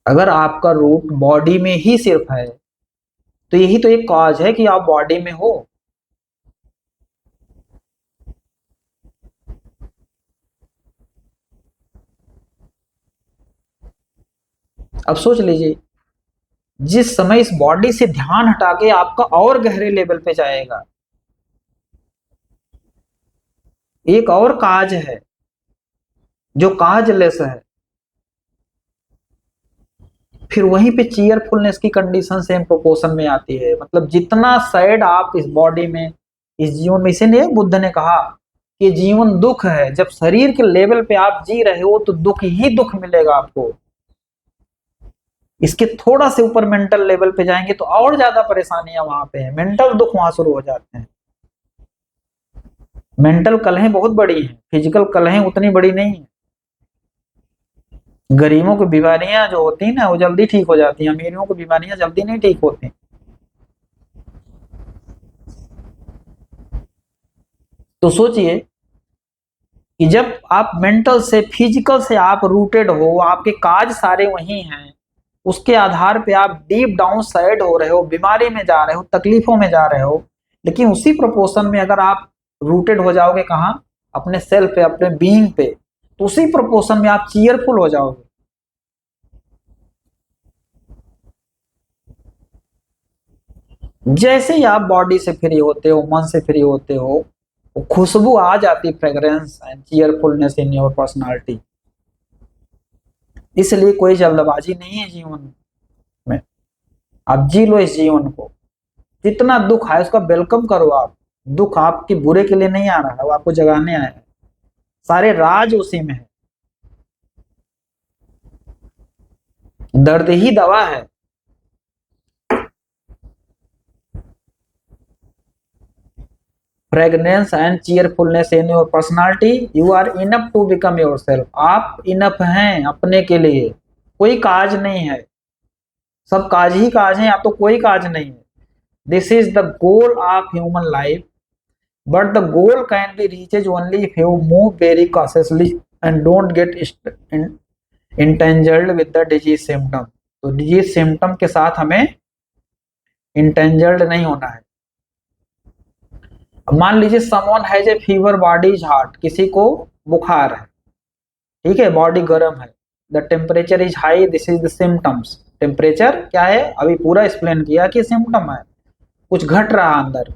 अगर आपका root body में ही सिर्फ है तो यही तो एक काज है कि आप बॉडी में हो। अब सोच लीजिए, जिस समय इस बॉडी से ध्यान हटा के आपका और गहरे लेवल पे जाएगा, एक और काज है जो काजलेस है, फिर वहीं पे चीयरफुलनेस की कंडीशन सेम प्रोपोर्शन में आती है। मतलब जितना सैड आप इस बॉडी में, इस जीवन में, इसीलिए बुद्ध ने कहा कि जीवन दुख है। जब शरीर के लेवल पे आप जी रहे हो तो दुख ही दुख मिलेगा आपको। इसके थोड़ा से ऊपर मेंटल लेवल पे जाएंगे तो और ज्यादा परेशानियां वहां पे है, मेंटल दुख वहां शुरू हो जाते हैं। मेंटल कलहें बहुत बड़ी हैं, फिजिकल कलहें उतनी बड़ी नहीं है। गरीबों की बीमारियां जो होती है ना वो जल्दी ठीक हो जाती हैं, अमीरों की बीमारियां जल्दी नहीं ठीक होती। तो सोचिए कि जब आप मेंटल से, फिजिकल से आप रूटेड हो, आपके काज सारे वही हैं, उसके आधार पे आप डीप डाउन साइड हो रहे हो, बीमारी में जा रहे हो, तकलीफों में जा रहे हो, लेकिन उसी प्रोपोर्शन में अगर आप रूटेड हो जाओगे कहाँ, अपने सेल्फ पे, अपने बीइंग पे, तो उसी प्रोपोर्शन में आप चीयरफुल हो जाओगे। जैसे ही आप बॉडी से फ्री होते हो, मन से फ्री होते हो, खुशबू आ जाती, fragrance and cheerfulness in your personality. इसलिए कोई जल्दबाजी नहीं है जीवन में, आप जी लो इस जीवन को। जितना दुख है उसका वेलकम करो आप। दुख आपके बुरे के लिए नहीं आ रहा है, वो आपको जगाने आया है। सारे राज उसी में है। दर्द ही दवा है। Fragrance and cheerfulness in your personality, you are enough to become your self. आप इनफ हैं अपने के लिए, कोई काज नहीं है, सब काज ही काज है, आप तो कोई काज नहीं है। This is the goal of human life, but the goal can be reaches only if you move very cautiously and don't get entangled with the disease symptom. तो डिजीज सिम्टम के साथ हमें इंटेंजल्ड नहीं होना है। मान लीजिए someone has a fever, body is hot, किसी को बुखार है, ठीक है, बॉडी गर्म है, the temperature is high, this is the symptoms. Temperature क्या है, अभी पूरा एक्सप्लेन किया कि सिम्टम है, कुछ घट रहा अंदर,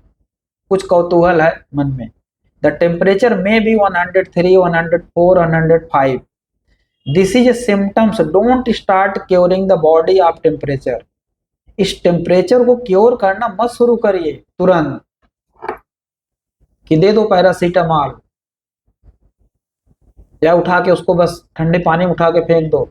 कुछ कौतूहल है मन में। The temperature may be 103, 104, 105, this is a symptoms. Don't start curing the body of temperature. इस टेम्परेचर को क्योर करना मत शुरू करिए तुरंत कि दे दो पैरासीटामॉल, या उठा के उसको बस ठंडे पानी में उठा के फेंक दो।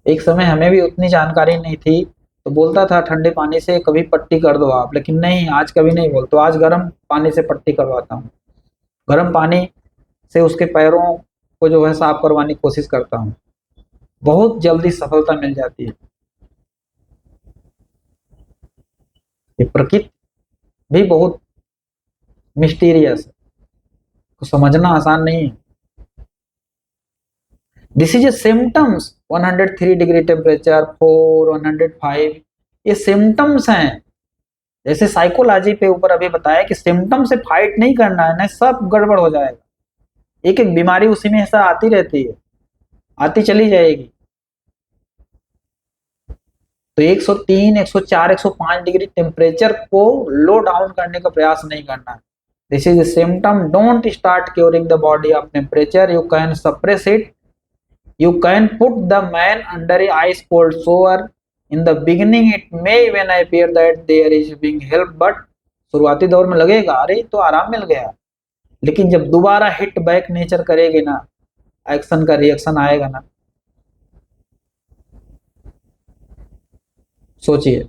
एक समय हमें भी उतनी जानकारी नहीं थी तो बोलता था ठंडे पानी से कभी पट्टी कर दो आप, लेकिन नहीं, आज कभी नहीं बोलता। तो आज गर्म पानी से पट्टी करवाता हूँ, गर्म पानी से उसके पैरों को जो है साफ करवाने की कोशिश करता हूँ। बहुत जल्दी सफलता मिल जाती है। ये प्रकृति भी बहुत मिस्टीरियस है, तो समझना आसान नहीं है। This is a symptoms. 103 degree temperature, 4, 105, ये सिम्टम्स हैं। जैसे साइकोलॉजी पे ऊपर अभी बताया कि सिम्टम से फाइट नहीं करना है, नहीं सब गड़बड़ हो जाएगा। एक एक बीमारी उसी में ऐसा आती रहती है, आती चली जाएगी। तो 103, 104, 105 डिग्री टेम्परेचर को लो डाउन करने का प्रयास नहीं करना है। This is symptom, don't start curing the body of temperature, you can suppress it, you can put the man under a ice cold shower. In the beginning it may even appear that there is being help, but शुरुआती दौर में लगेगा अरे तो आराम मिल गया, लेकिन जब दोबारा हिट बैक नेचर करेगी ना, एक्शन का रिएक्शन आएगा ना, सोचिए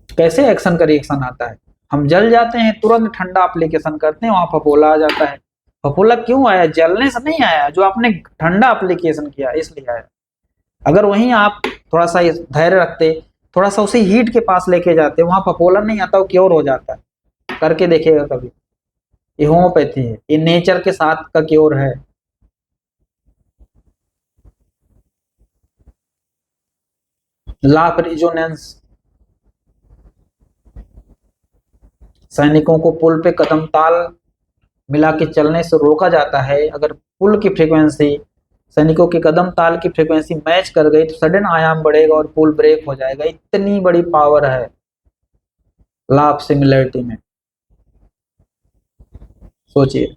कैसे एक्शन का रिएक्शन आता है। हम जल जाते हैं, तुरंत ठंडा एप्लीकेशन करते हैं, वहां फफोला आ जाता है। फफोला क्यों आया? जलने से नहीं आया, जो आपने ठंडा एप्लीकेशन किया इसलिए आया। अगर वहीं आप थोड़ा सा धैर्य रखते, थोड़ा सा उसी हीट के पास लेके जाते, वहां फफोला नहीं आता, वो क्योर हो जाता है। करके देखिएगा कभी, ये होम्योपैथी है, ये नेचर के साथ का क्योर है। ला ऑफ रेजोनेंस, सैनिकों को पुल पे कदम ताल मिला के चलने से रोका जाता है। अगर पुल की फ्रीक्वेंसी सैनिकों के कदम ताल की फ्रीक्वेंसी मैच कर गई तो सडन आयाम बढ़ेगा और पुल ब्रेक हो जाएगा। इतनी बड़ी पावर है लॉ ऑफ सिमिलरिटी में, सोचिए।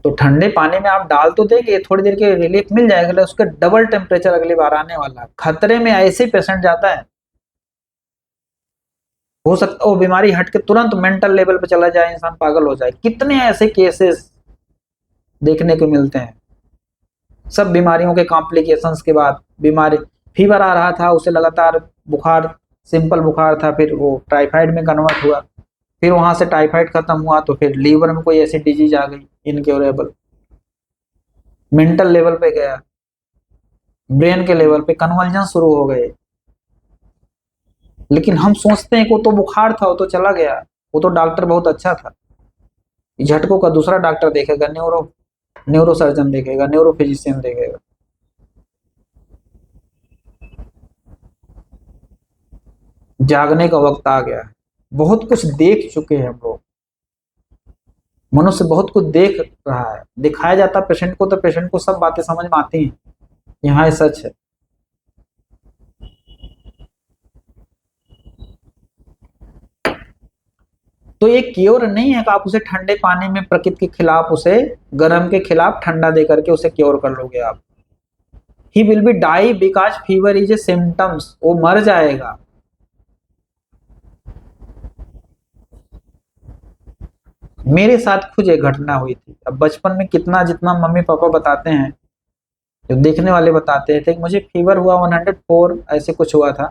तो ठंडे पानी में आप डाल तो देंगे, थोड़ी देर के रिलीफ मिल जाएगा, उसके डबल टेम्परेचर अगली बार आने वाला है। खतरे में ऐसे पेशेंट जाता है, हो सकता है वो बीमारी हट के तुरंत मेंटल लेवल पे चला जाए, इंसान पागल हो जाए। कितने ऐसे केसेस देखने को मिलते हैं। सब बीमारियों के कॉम्प्लिकेशंस के बाद, बीमारी फीवर आ रहा था, उसे लगातार बुखार, सिंपल बुखार था, फिर वो टाइफाइड में कन्वर्ट हुआ, फिर वहां से टाइफाइड खत्म हुआ तो फिर लीवर में कोई ऐसी डिजीज आ गई इनक्योरेबल। मेंटल लेवल पे गया, ब्रेन के लेवल पे कन्वर्जन शुरू हो गए। लेकिन हम सोचते हैं कि वो तो बुखार था, वो तो चला गया, वो तो डॉक्टर बहुत अच्छा था। झटकों का दूसरा डॉक्टर देखेगा, न्यूरो सर्जन देखेगा, न्यूरो फिजिशियन देखेगा। जागने का वक्त आ गया है। बहुत कुछ देख चुके हैं हम लोग, मनुष्य बहुत कुछ देख रहा है। दिखाया जाता पेशेंट को तो पेशेंट को सब बातें समझ में आती हैं, यहाँ ये सच है। तो ये क्योर नहीं है कि आप उसे ठंडे पानी में प्रकृति के खिलाफ, उसे गर्म के खिलाफ ठंडा दे करके उसे क्योर कर लोगे आप। He will be die because fever is a symptoms, वो मर जाएगा। मेरे साथ खुद एक घटना हुई थी। अब बचपन में कितना जितना मम्मी पापा बताते हैं, जो देखने वाले बताते थे, मुझे फीवर हुआ 104 ऐसे कुछ हुआ था,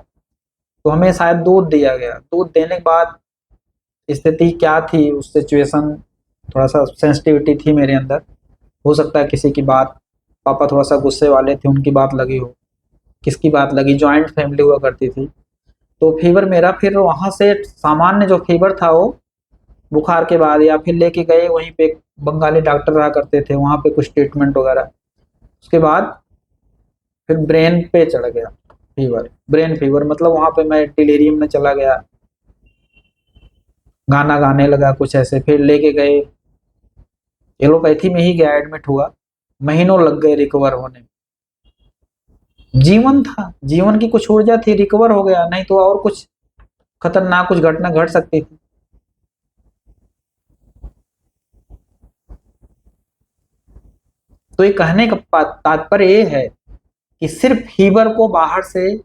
तो हमें शायद दूध दिया गया। दूध देने के बाद स्थिति क्या थी, उस सिचुएशन, थोड़ा सा सेंसिटिविटी थी मेरे अंदर। हो सकता है किसी की बात, पापा थोड़ा सा गुस्से वाले थे, उनकी बात लगी हो। किसकी बात लगी? जॉइंट फैमिली हुआ करती थी, तो फीवर मेरा, फिर वहां से सामान्य जो फीवर था वो बुखार के बाद, या फिर लेके गए वहीं पे बंगाली डॉक्टर रहा करते थे, वहां पे कुछ ट्रीटमेंट वगैरह, उसके बाद फिर ब्रेन पे चढ़ गया फीवर। ब्रेन फीवर मतलब वहां पे मैं डिलीरियम में चला गया, गाना गाने लगा कुछ ऐसे, फिर लेके गए एलोपैथी में ही गया, एडमिट हुआ, महीनों लग गए रिकवर होने में। जीवन था, जीवन की कुछ ऊर्जा थी, रिकवर हो गया, नहीं तो और कुछ खतरनाक कुछ घटना घट सकती थी। तो ये कहने का तात्पर्य ये है कि सिर्फ फीवर को बाहर से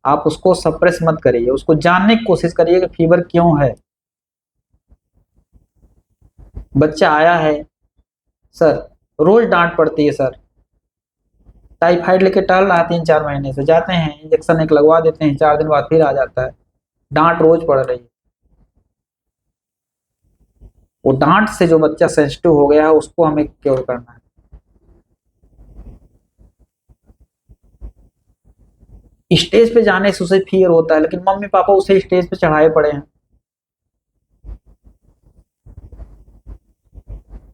आप उसको सप्रेस मत करिए, उसको जानने की कोशिश करिए कि फीवर क्यों है। बच्चा आया है, सर रोज डांट पड़ती है सर, टाइफाइड लेके टहल रहा 3-4 महीने से, जाते हैं इंजेक्शन एक लगवा देते हैं, 4 दिन बाद फिर आ जाता है, डांट रोज पड़ रही है। वो डांट से जो बच्चा सेंसिटिव हो गया है, उसको हमें क्योर करना है। स्टेज पे जाने से उसे फियर होता है, लेकिन मम्मी पापा उसे स्टेज पे चढ़ाए पड़े हैं।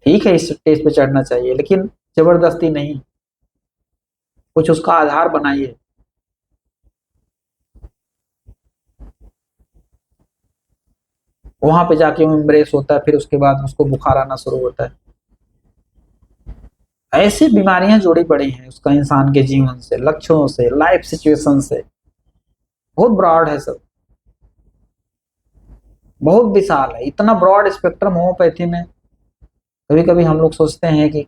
ठीक है, इस स्टेज पे चढ़ना चाहिए, लेकिन जबरदस्ती नहीं, कुछ उसका आधार बनाइए। वहां पे जाके वो इम्ब्रेस होता है, फिर उसके बाद उसको बुखार आना शुरू होता है। ऐसी बीमारियां जुड़ी पड़ी हैं उसका इंसान के जीवन से, लक्षणों से, लाइफ सिचुएशन से। बहुत ब्रॉड है सब, बहुत विशाल है, इतना ब्रॉड स्पेक्ट्रम होम्योपैथी में। कभी कभी हम लोग सोचते हैं कि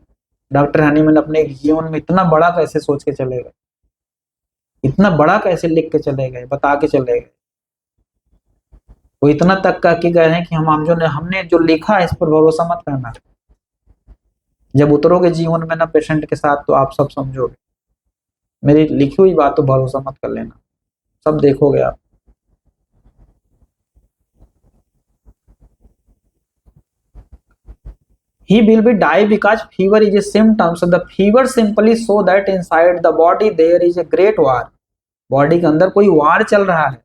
डॉक्टर हनीमैन अपने जीवन में इतना बड़ा कैसे सोच के चले गए, इतना बड़ा कैसे लिख के चले गए, बता के चले गए। वो इतना तक कह के गए हैं कि हम जो हमने जो लिखा है इस पर भरोसा मत करना। जब उतरोगे जीवन में ना पेशेंट के साथ तो आप सब समझोगे। मेरी लिखी हुई बात तो भरोसा मत कर लेना, सब देखोगे आप। He will be die because fever is a symptom. So the fever simply show that inside the body there is a great war. Body के अंदर कोई वार चल रहा है।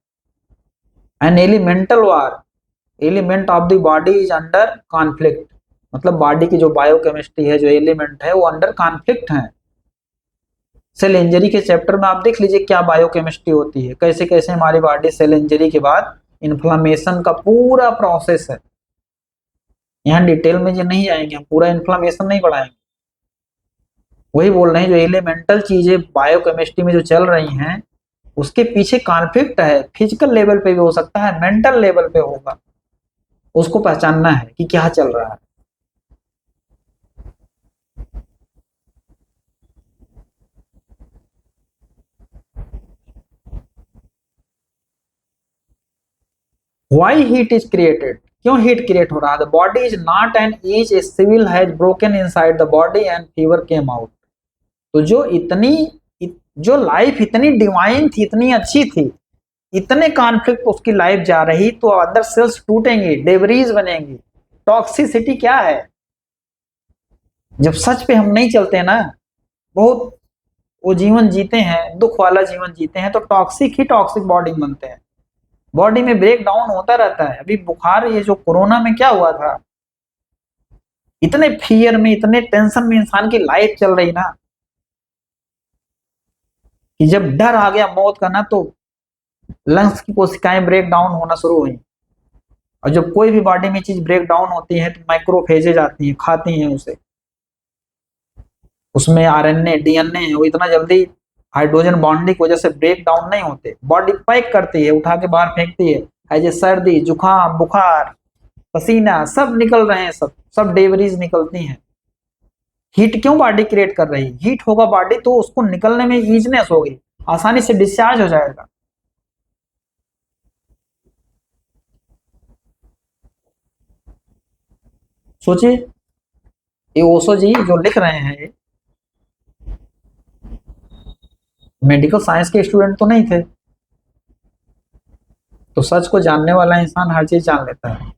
An elemental war, element of the body is under conflict. मतलब body की जो biochemistry है, जो एलिमेंट है, वो अंडर कॉन्फ्लिक्ट है। सेल इंजरी के चैप्टर में आप देख लीजिए क्या बायोकेमिस्ट्री होती है, कैसे कैसे हमारी बॉडी सेल इंजरी के बाद इन्फ्लामेशन का पूरा प्रोसेस है। यहाँ डिटेल में जो नहीं जाएंगे, हम पूरा इन्फ्लामेशन नहीं बढ़ाएंगे। वही बोल रहे हैं, जो एलिमेंटल चीजें बायोकेमिस्ट्री में जो चल रही हैं, उसके पीछे कॉन्फ्लिक्ट है। फिजिकल लेवल पे भी हो सकता है, मेंटल लेवल पे होगा। उसको पहचानना है कि क्या चल रहा है। वाई हीट इज क्रिएटेड, क्यों हीट क्रिएट हो रहा है? The body is not an each a civil has broken inside the body and fever came out. तो जो लाइफ इतनी डिवाइन थी, इतनी अच्छी थी, इतने कॉन्फ्लिक्ट उसकी लाइफ जा रही, तो अंदर सेल्स टूटेंगी, डेबरीज बनेंगी। टॉक्सिसिटी क्या है? जब सच पे हम नहीं चलते ना, बहुत वो जीवन जीते हैं, दुख वाला जीवन जीते हैं, तो टॉक्सिक ही टॉक्सिक बॉडी बनते हैं। बॉडी में ब्रेक डाउन होता रहता है। अभी बुखार, ये जो कोरोना में क्या हुआ था, इतने फियर में, इतने टेंशन में इंसान की लाइफ चल रही ना, कि जब डर आ गया मौत का ना, तो लंग्स की कोशिकाएं ब्रेक डाउन होना शुरू हुई। और जब कोई भी बॉडी में चीज ब्रेक डाउन होती है तो माइक्रोफेजेज आती हैं, खाती हैं उसे। उसमें आरएनए, डीएनए है, वो इतना जल्दी हाइड्रोजन बॉन्डिंग की वजह से ब्रेक डाउन नहीं होते। बॉडी पैक करती है, उठा के बाहर फेंकती है। ऐसे सर्दी, जुकाम, बुखार, पसीना सब निकल रहे हैं, सब सब डेवरीज निकलती हैं। हीट क्यों बॉडी क्रिएट कर रही है? हीट होगा बॉडी तो उसको निकलने में ईजनेस होगी, आसानी से डिस्चार्ज हो जाएगा। सोचिए, ये ओशो जी जो लिख रहे हैं, मेडिकल साइंस के स्टूडेंट तो नहीं थे। तो सच को जानने वाला इंसान हर चीज जान लेता है।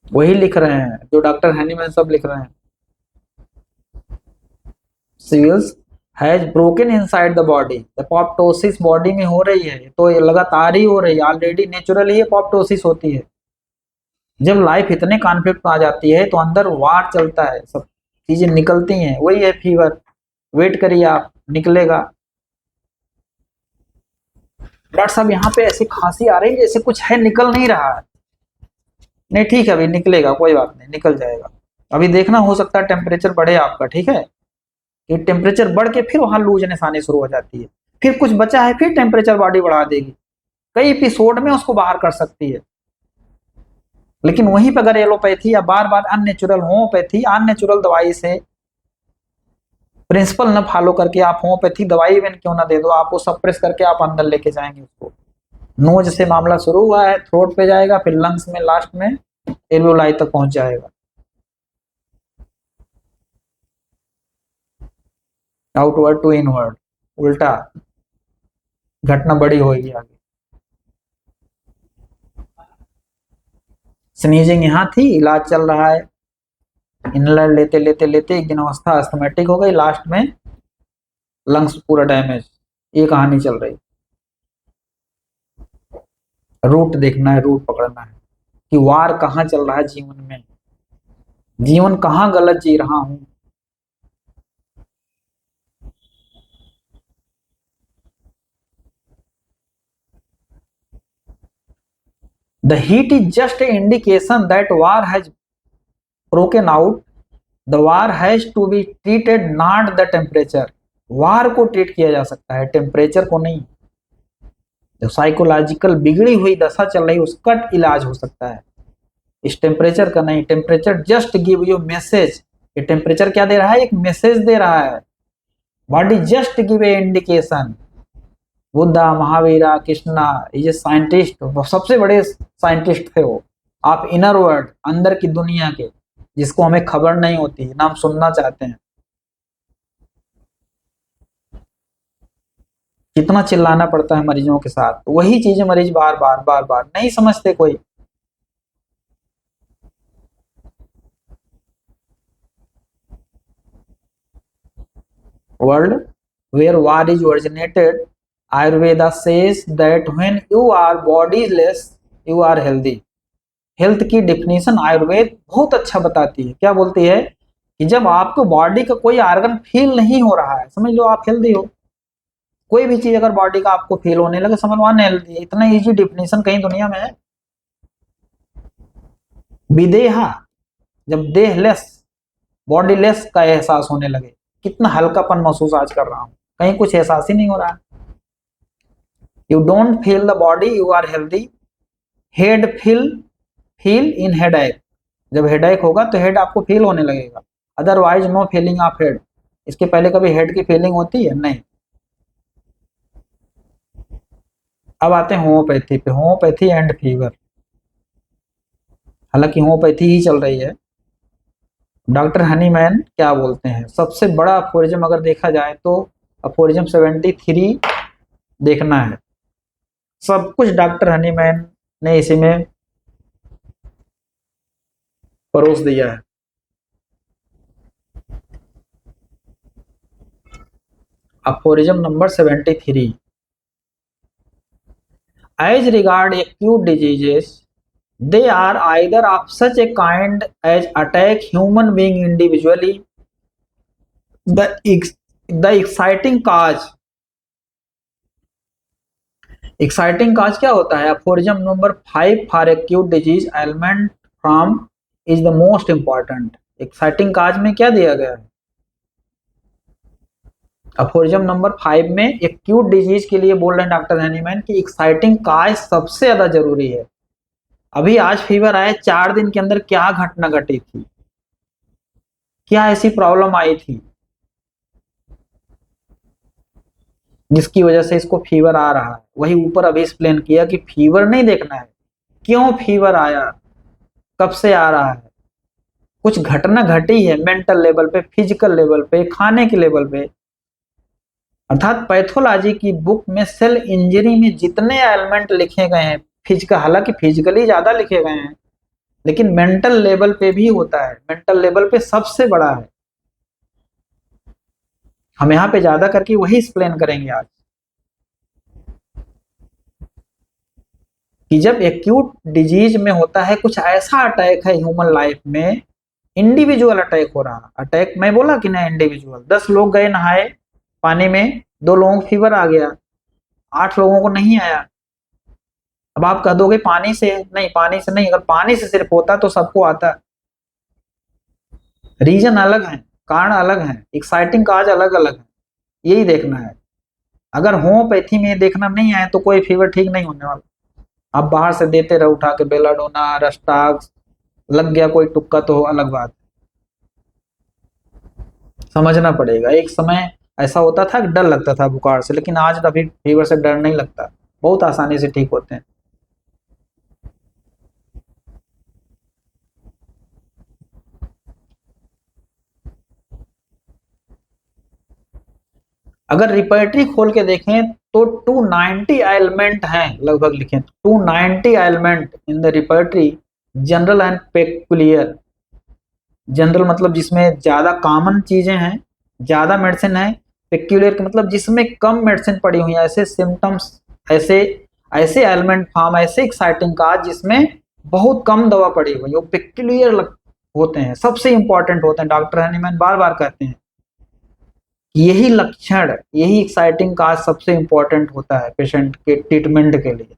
वही लिख रहे हैं जो डॉक्टर हैनीमैन सब लिख रहे हैं। Cells has broken inside the body, apoptosis body में हो रही है, तो ये लगातार ही हो रही है, ऑलरेडी नेचुरली एपोप्टोसिस होती है। जब लाइफ इतने कॉन्फ्लिक्ट में आ जाती है तो अंदर वार चलता है, सब चीजें निकलती हैं। वही है फीवर। वेट करिए आप, निकलेगा। डॉक्टर साहब यहाँ पे ऐसी खांसी आ रही है जैसे कुछ है, निकल नहीं रहा है। नहीं ठीक है, अभी निकलेगा, कोई बात नहीं, निकल जाएगा। अभी देखना, हो सकता है टेम्परेचर बढ़े आपका, ठीक है? ये टेम्परेचर बढ़ के फिर वहां लूजनेस आनी शुरू हो जाती है। फिर कुछ बचा है, फिर टेम्परेचर बॉडी बढ़ा देगी। कई एपिसोड में उसको बाहर कर सकती है। लेकिन वहीं पर अगर एलोपैथी या बार बार अननेचुरल होम्योपैथी, अननेचुरल दवाई से प्रिंसिपल न फॉलो करके आप होम्योपैथी दवाई इवन क्यों ना दे दो, आप वो सप्रेस करके आप अंदर लेके जाएंगे उसको। नोज से मामला शुरू हुआ है, थ्रोट पे जाएगा, फिर लंग्स में, लास्ट में एल्वेओलाई तक पहुंच जाएगा। आउटवर्ड टू इनवर्ड, उल्टा घटना बड़ी होगी आगे। स्नीजिंग यहाँ थी, इलाज चल रहा है, इनलर लेते लेते लेते एक दिन अवस्था अस्थमेटिक हो गई, लास्ट में लंग्स पूरा डैमेज। ये कहानी चल रही। रूट देखना है, रूट पकड़ना है। कि वार कहाँ चल रहा है जीवन में, जीवन कहाँ गलत जी रहा हूं। The heat is just a indication that war has broken out. The war has to be treated, not the temperature. War को ट्रीट किया जा सकता है, टेम्परेचर को नहीं। जो साइकोलॉजिकल बिगड़ी हुई दशा चल रही है उसका इलाज हो सकता है, इस टेम्परेचर का नहीं। Temperature just give you message. ये टेम्परेचर क्या दे रहा है, एक मैसेज दे रहा है। Body just give a indication. Buddha, Mahavira, Krishna, ये साइंटिस्ट, सबसे बड़े साइंटिस्ट थे वो। आप इनर वर्ल्ड, अंदर की दुनिया के, जिसको हमें खबर नहीं होती ना हम सुनना चाहते हैं। कितना चिल्लाना पड़ता है मरीजों के साथ, वही चीजें मरीज बार बार बार बार नहीं समझते कोई। World where war is originated, Ayurveda says that when you are bodiless, you are healthy. Health की डिफिनीशन आयुर्वेद बहुत अच्छा बताती है। क्या बोलती है कि जब आपको बॉडी का कोई ऑर्गन फील नहीं हो रहा है, समझ लो आप हेल्दी हो। कोई भी चीज अगर बॉडी का आपको फील होने लगे, समझ लो अनहेल्दी है। इतना इजी डिफिनीशन कहीं दुनिया में है? विदेहा, जब देहलेस, बॉडीलेस का एहसास होने लगे, कितना हल्कापन महसूस आज कर रहा हूं, कहीं कुछ एहसास ही नहीं हो रहा। You don't feel the body, you are healthy. Head feel in headache. जब हेडेक होगा तो हेड आपको फील होने लगेगा, otherwise no feeling of head. इसके पहले कभी हेड की फीलिंग होती है? नहीं। अब आते हैं होम्योपैथी पे, होम्योपैथी एंड फीवर। हालांकि होम्योपैथी ही चल रही है। डॉक्टर हनीमैन क्या बोलते हैं, सबसे बड़ा अफोरिज्म अगर देखा जाए तो अफोरिज्म 73 देखना है। सब कुछ डॉक्टर हनीमैन ने इसी में परोस दिया है। Aphorism number 73, as regard acute diseases, they are either of such a kind as attack human being individually, the the exciting cause क्या होता है? Aphorism number 5 for acute disease element from is the most important. Exciting cause में क्या दिया गया है? Aphorism number 5 में acute disease के लिए बोल रहे हैं डॉक्टर हनीमैन कि एक्साइटिंग काज सबसे ज्यादा जरूरी है। अभी आज फीवर आए, 4 दिन के अंदर क्या घटना घटी थी, क्या ऐसी प्रॉब्लम आई थी जिसकी वजह से इसको फीवर आ रहा है। वही ऊपर अभी एक्सप्लेन किया कि फीवर नहीं देखना है, क्यों फीवर आया, कब से आ रहा है, कुछ घटना घटी है मेंटल लेवल पे, फिजिकल लेवल पे, खाने के लेवल पे। अर्थात पैथोलॉजी की बुक में सेल इंजरी में जितने एलिमेंट लिखे गए हैं, फिजिकल, हालांकि फिजिकली ज्यादा लिखे गए हैं, लेकिन मेंटल लेवल पे भी होता है। मेंटल लेवल पे सबसे बड़ा है। हम यहाँ पे ज्यादा करके वही एक्सप्लेन करेंगे आज कि जब एक्यूट डिजीज में होता है, कुछ ऐसा अटैक है ह्यूमन लाइफ में, इंडिविजुअल अटैक हो रहा। अटैक मैं बोला कि नहीं, इंडिविजुअल। 10 लोग गए नहाए पानी में, 2 लोगों को फीवर आ गया, 8 लोगों को नहीं आया। अब आप कह दोगे पानी से नहीं, पानी से नहीं। अगर पानी से सिर्फ होता तो सबको आता। रीजन अलग है, कारण अलग है, एक्साइटिंग काज अलग अलग है, यही देखना है। अगर होम्योपैथी में देखना नहीं आए तो कोई फीवर ठीक नहीं होने वाला। आप बाहर से देते रहो उठा के, बेलाडोना, रस्टाक्स, लग गया कोई टुक्का तो अलग बात। समझना पड़ेगा। एक समय ऐसा होता था कि डर लगता था बुखार से, लेकिन आज अभी फीवर से डर नहीं लगता, बहुत आसानी से ठीक होते हैं। अगर रिपर्टरी खोल के देखें तो 290 एलिमेंट हैं लगभग लिखे, 290 element in the repertory, general and peculiar. General मतलब जिसमें ज्यादा कॉमन चीजें हैं, ज्यादा मेडिसिन है। पेक्युलियर का मतलब जिसमें कम मेडिसिन पड़ी हुई है। ऐसे सिम्टम्स, ऐसे ऐसे एलिमेंट फॉर्म, ऐसे एक्साइटिंग काज जिसमें बहुत कम दवा पड़ी हुई, वो पेक्यूलियर होते हैं, सबसे इंपॉर्टेंट होते हैं। डॉक्टर हनीमैन बार बार कहते हैं यही लक्षण, यही एक्साइटिंग काज सबसे इंपॉर्टेंट होता है पेशेंट के ट्रीटमेंट के लिए,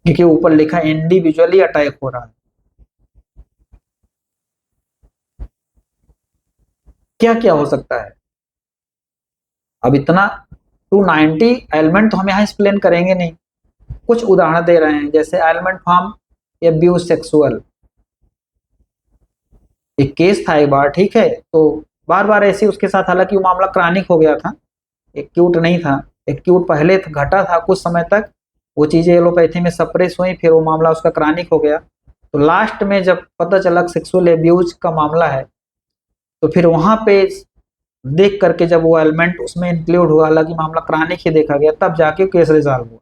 क्योंकि ऊपर लिखा इंडिविजुअली अटैक हो रहा है। क्या क्या हो सकता है, अब इतना 290 एलिमेंट तो हम यहाँ एक्सप्लेन करेंगे नहीं, कुछ उदाहरण दे रहे हैं। जैसे एलिमेंट फॉर्म एब्यूज सेक्सुअल, एक केस था एक बार, ठीक है, तो बार बार ऐसे उसके साथ, हालांकि वो मामला क्रॉनिक हो गया था, एक्यूट नहीं था। एक्यूट पहले घटा था कुछ समय तक, वो चीजें एलोपैथी में सप्रेस हुई, फिर वो मामला उसका क्रॉनिक हो गया। तो लास्ट में जब पता चला सेक्सुअल एब्यूज का मामला है, तो फिर वहां पे देख करके जब वो एलिमेंट उसमें इंक्लूड हुआ, हालांकि मामला क्रॉनिक ही देखा गया, तब जाके केस रिजॉल्व हुआ।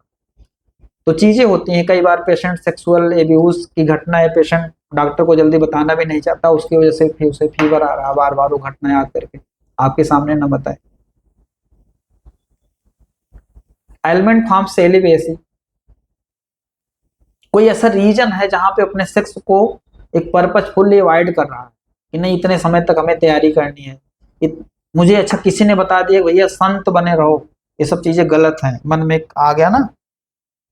तो चीजें होती हैं, कई बार पेशेंट सेक्सुअल एब्यूज की घटना है, पेशेंट डॉक्टर को जल्दी बताना भी नहीं चाहता, उसकी वजह से फिर उसे फीवर आ रहा, बार बार वो घटना याद करके आपके सामने न बताए। एलिमेंट फॉर्म सेलिबेसी, कोई ऐसा रीजन है जहां पे अपने सेक्स को एक पर्पजफुली अवॉइड कर रहा है कि नहीं इतने समय तक हमें तैयारी करनी है, मुझे अच्छा किसी ने बता दिया भैया संत बने रहो, ये सब चीजें गलत हैं, मन में आ गया ना,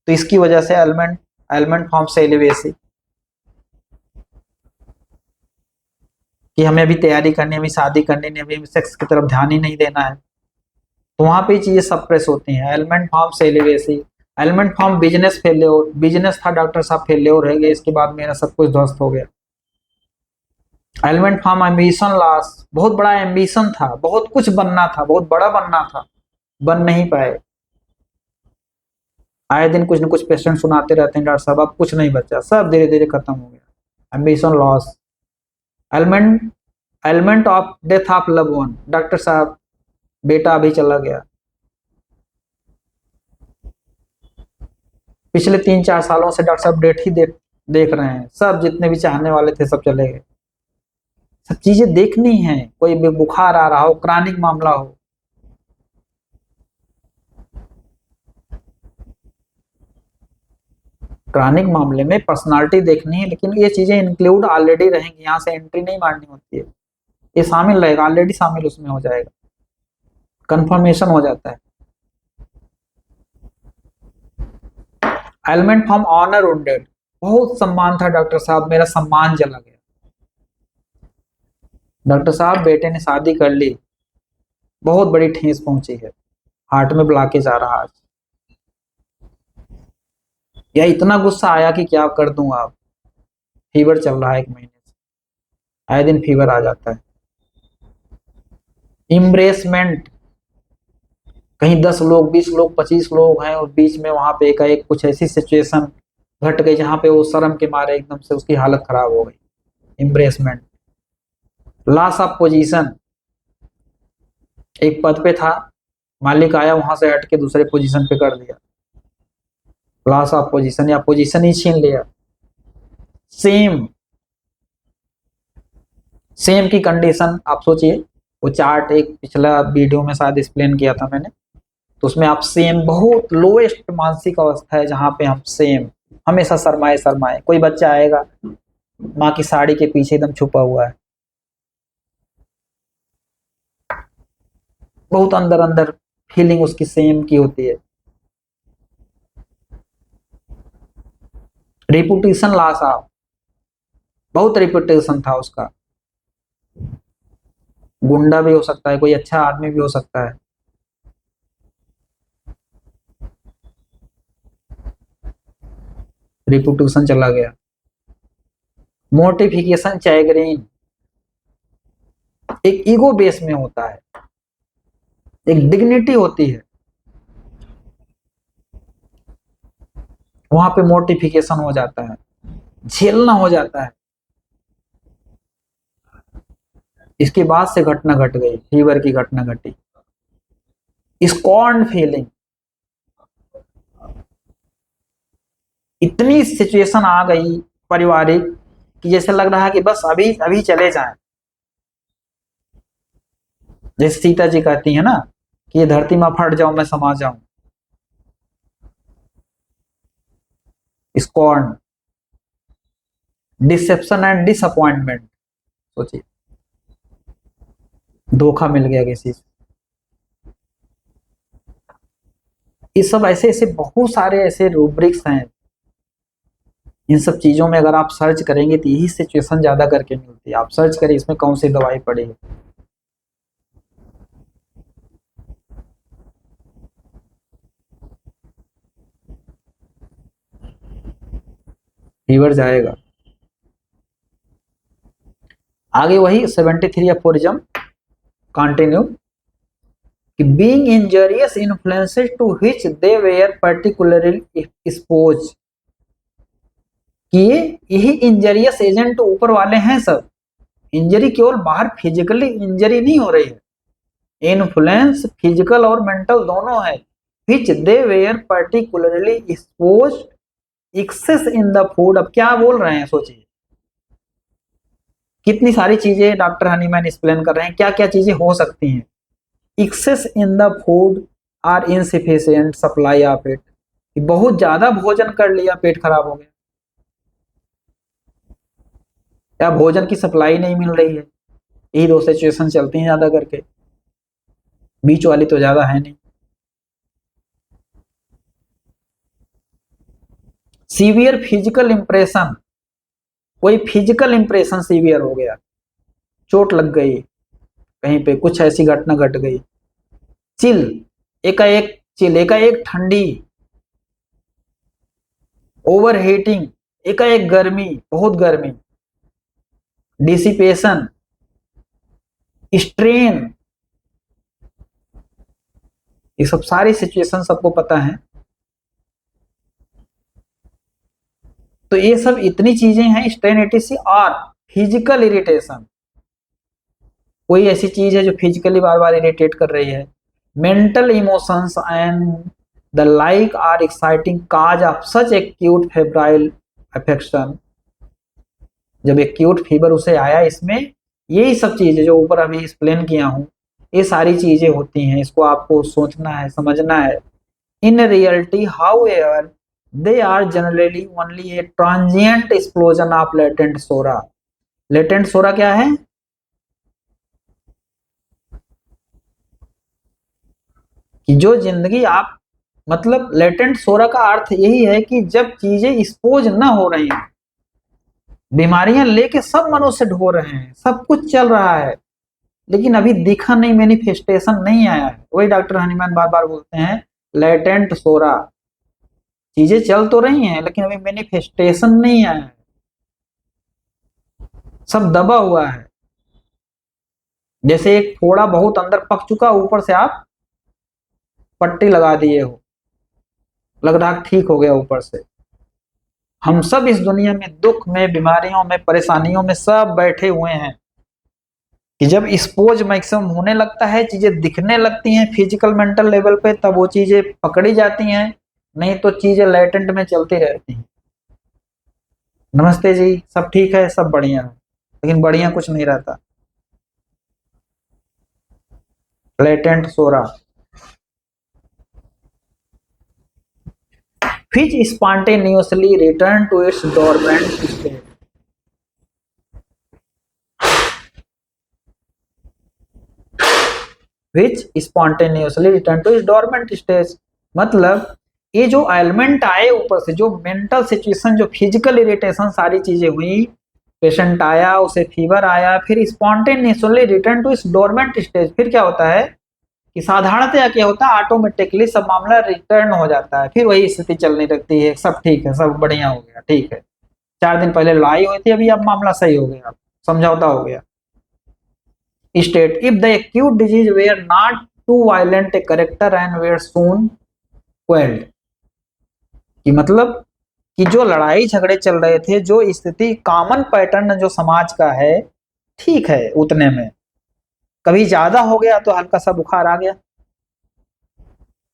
तो इसकी वजह से एलिमेंट एलिमेंट फॉर्म सेलिबेसी, कि हमें अभी तैयारी करनी है, अभी शादी करनी नहीं, अभी सेक्स की तरफ ध्यान ही नहीं देना है, तो वहां पे चीजें सप्रेस होती हैं। Element form celibacy, element form business failure, business था डॉक्टर साहब फेल्योर हो गया, इसके बाद मेरा सब कुछ ध्वस्त हो गया। एलिमेंट फॉर्म एम्बिशन लॉस, बहुत बड़ा एम्बिशन था, बहुत कुछ बनना था, बहुत बड़ा बनना था, बन नहीं पाए। आए दिन कुछ न कुछ पेशेंट सुनाते रहते हैं डॉक्टर साहब अब कुछ नहीं बचा, सब धीरे धीरे खत्म हो गया, ambition loss. Element element of death of love one, doctor साहब बेटा अभी चला गया, पिछले 3-4 सालों से डॉक्टर साहब डेट ही देख रहे हैं, सब जितने भी चाहने वाले थे सब चले गए। सब चीजें देखनी है, कोई भी बुखार आ रहा हो, क्रॉनिक मामला हो, क्रॉनिक मामले में पर्सनालिटी देखनी है, लेकिन ये चीजें इंक्लूड ऑलरेडी रहेंगी, यहाँ से एंट्री नहीं मारनी होती है, ये शामिल रहेगा, ऑलरेडी शामिल उसमें हो जाएगा, कंफर्मेशन हो जाता है। एलिमेंट फ्रॉम ऑनर वुंडेड, बहुत सम्मान था डॉक्टर साहब, मेरा सम्मान चला गया। डॉक्टर साहब बेटे ने शादी कर ली, बहुत बड़ी ठेस पहुंची है, हार्ट में ब्लॉकेज आ रहा आज, या इतना गुस्सा आया कि क्या कर दूं, आप फीवर चल रहा है 1 महीने से, आए दिन फीवर आ जाता है। इम्ब्रेसमेंट, कहीं 10 लोग 20 लोग 25 लोग हैं और बीच में वहां पे एक कुछ ऐसी सिचुएशन घट गई जहां पे वो शर्म के मारे एकदम से उसकी हालत खराब हो गई, इम्ब्रेसमेंट। लॉस ऑफ पोजीशन, एक पद पे था, मालिक आया वहां से हट के दूसरे पोजीशन पे कर दिया, लॉस ऑफ पोजीशन या पोजीशन ही छीन लिया। सेम सेम की कंडीशन आप सोचिए, वो चार्ट एक पिछला वीडियो में शायद एक्सप्लेन किया था मैंने, तो उसमें आप सेम, बहुत लोएस्ट मानसिक अवस्था है जहां पे हम सेम हमेशा शर्माए शर्माए, कोई बच्चा आएगा माँ की साड़ी के पीछे एकदम छुपा हुआ है, बहुत अंदर अंदर फीलिंग उसकी सेम की होती है। रिपुटेशन लॉस ऑफ, बहुत रिपुटेशन था उसका, गुंडा भी हो सकता है, कोई अच्छा आदमी भी हो सकता है, रिपुटेशन चला गया। मोटिफिकेशन चैगरिन, एक ईगो बेस में होता है, एक डिग्निटी होती है, वहां पे मोटिफिकेशन हो जाता है, झेलना हो जाता है। इसके बाद से घटना घट गई, फीवर की घटना घटी। स्कॉर्न फीलिंग, इतनी सिचुएशन आ गई पारिवारिक कि जैसे लग रहा है कि बस अभी अभी चले जाएं, जैसे सीता जी कहती है ना कि ये धरती में फट जाऊं मैं समा जाऊं, स्कॉर्न, डिसेप्शन एंड डिसअपॉइंटमेंट। सोचिए, धोखा मिल गया किसी से। ये सब ऐसे ऐसे बहुत सारे ऐसे रूब्रिक्स हैं। इन सब चीजों में अगर आप सर्च करेंगे तो यही सिचुएशन ज्यादा करके मिलती है। आप सर्च करें इसमें कौन सी दवाई पड़ेगी। फीवर जाएगा। आगे वही 73 अफोरिज्म कंटिन्यू कि being injurious influences to which they were particularly expose, कि यही इंजरियस एजेंट ऊपर वाले हैं सब। इंजरी केवल बाहर फिजिकली इंजरी नहीं हो रही है, इन्फ्लुएंस फिजिकल और मेंटल दोनों है। Which they were particularly expose excess in the food. अब क्या बोल रहे हैं सोचिए, कितनी सारी चीजें डॉक्टर हनीमैन एक्सप्लेन कर रहे हैं, क्या क्या चीजें हो सकती हैं। Excess in the food or insufficient supply of it, बहुत ज्यादा भोजन कर लिया पेट खराब हो गया, या भोजन की सप्लाई नहीं मिल रही है। यही दो सिचुएशन चलती हैं ज्यादा करके, बीच वाली तो ज्यादा है नहीं। सीवियर फिजिकल इंप्रेशन, कोई फिजिकल इंप्रेशन सीवियर हो गया, चोट लग गई कहीं पे, कुछ ऐसी घटना घट गई। चिल, एकाएक चिल, एकाएक ठंडी। ओवर हीटिंग, एकाएक गर्मी, बहुत गर्मी। डिसिपेशन, स्ट्रेन, ये सब सारी सिचुएशन सबको पता है। तो ये सब इतनी चीजें हैं स्ट्रेन एटीसी। और फिजिकल इरिटेशन, कोई ऐसी चीज है जो फिजिकली बार बार इरिटेट कर रही है। Mental emotions and the like are exciting cause of such acute febrile affection. जब एक्यूट फीवर उसे आया, इसमें यही सब चीजें जो ऊपर अभी एक्सप्लेन किया हूं, ये सारी चीजें होती हैं। इसको आपको सोचना है, समझना है। In reality however they are generally only a transient explosion of latent sora। latent sora क्या है? कि जो जिंदगी आप, मतलब लेटेंट सोरा का अर्थ यही है कि जब चीजें एक्सपोज ना हो रही हैं, बीमारियां लेके सब मनुष्य ढो रहे हैं, सब कुछ चल रहा है, लेकिन अभी दिखा नहीं, मैनिफेस्टेशन नहीं आया है। वही डॉक्टर हनीमैन बार बार बोलते हैं, लेटेंट सोरा। चीजें चल तो रही हैं लेकिन अभी मैनिफेस्टेशन नहीं आया है, सब दबा हुआ है। जैसे एक फोड़ा बहुत अंदर पक चुका, ऊपर से आप पट्टी लगा दिए हो, लग रहा ठीक हो गया ऊपर से। हम सब इस दुनिया में दुख में, बीमारियों में, परेशानियों में सब बैठे हुए हैं कि जब एक्सपोज मैक्सिमम होने लगता है, चीजें दिखने लगती हैं फिजिकल मेंटल लेवल पे, तब वो चीजें पकड़ी जाती हैं, नहीं तो चीजें लेटेंट में चलती रहती हैं। नमस्ते जी, सब ठीक है, सब बढ़िया है, लेकिन बढ़िया कुछ नहीं रहता। Latent psora. which spontaneously return to its dormant state। which spontaneously return to its dormant state, मतलब ये जो एलिमेंट आए ऊपर से, जो मेंटल सिचुएशन, जो फिजिकल इरिटेशन, सारी चीजें हुई, पेशेंट आया, उसे फीवर आया, फिर स्पॉन्टेनियसली रिटर्न टू इस डोरमेंट स्टेज। फिर क्या होता है कि साधारणतया क्या होता है, ऑटोमेटिकली सब मामला रिटर्न हो जाता है, फिर वही स्थिति चलने लगती है, सब ठीक है, सब बढ़िया हो गया, ठीक है, 4 दिन पहले लड़ाई हुई थी, अभी अब मामला सही हो गया, समझौता हो गया। State, if the acute disease were not too violent a character and were soon quelled, कि मतलब कि जो लड़ाई झगड़े चल रहे थे, जो स्थिति कॉमन पैटर्न जो समाज का है, ठीक है उतने में, कभी ज्यादा हो गया तो हल्का सा बुखार आ गया,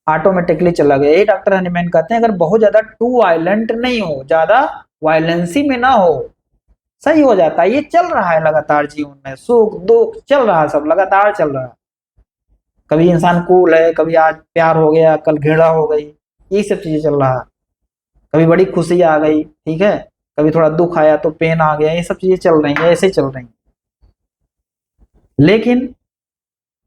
ऑटोमेटिकली चला गया। ये डॉक्टर हनीमैन कहते हैं, अगर बहुत ज्यादा टू वायलेंट नहीं हो, ज्यादा वायलेंसी में ना हो, सही हो जाता है। ये चल रहा है लगातार जीवन में, सुख दुख चल रहा है, सब लगातार चल रहा है। कभी इंसान कूल है, कभी आज प्यार हो गया, कल घृणा हो गई, ये सब चीजें चल रहा है। कभी बड़ी खुशी आ गई, ठीक है, कभी थोड़ा दुख आया तो पेन आ गया, ये सब चीजें चल रही हैं, ऐसे ही चल रही हैं। लेकिन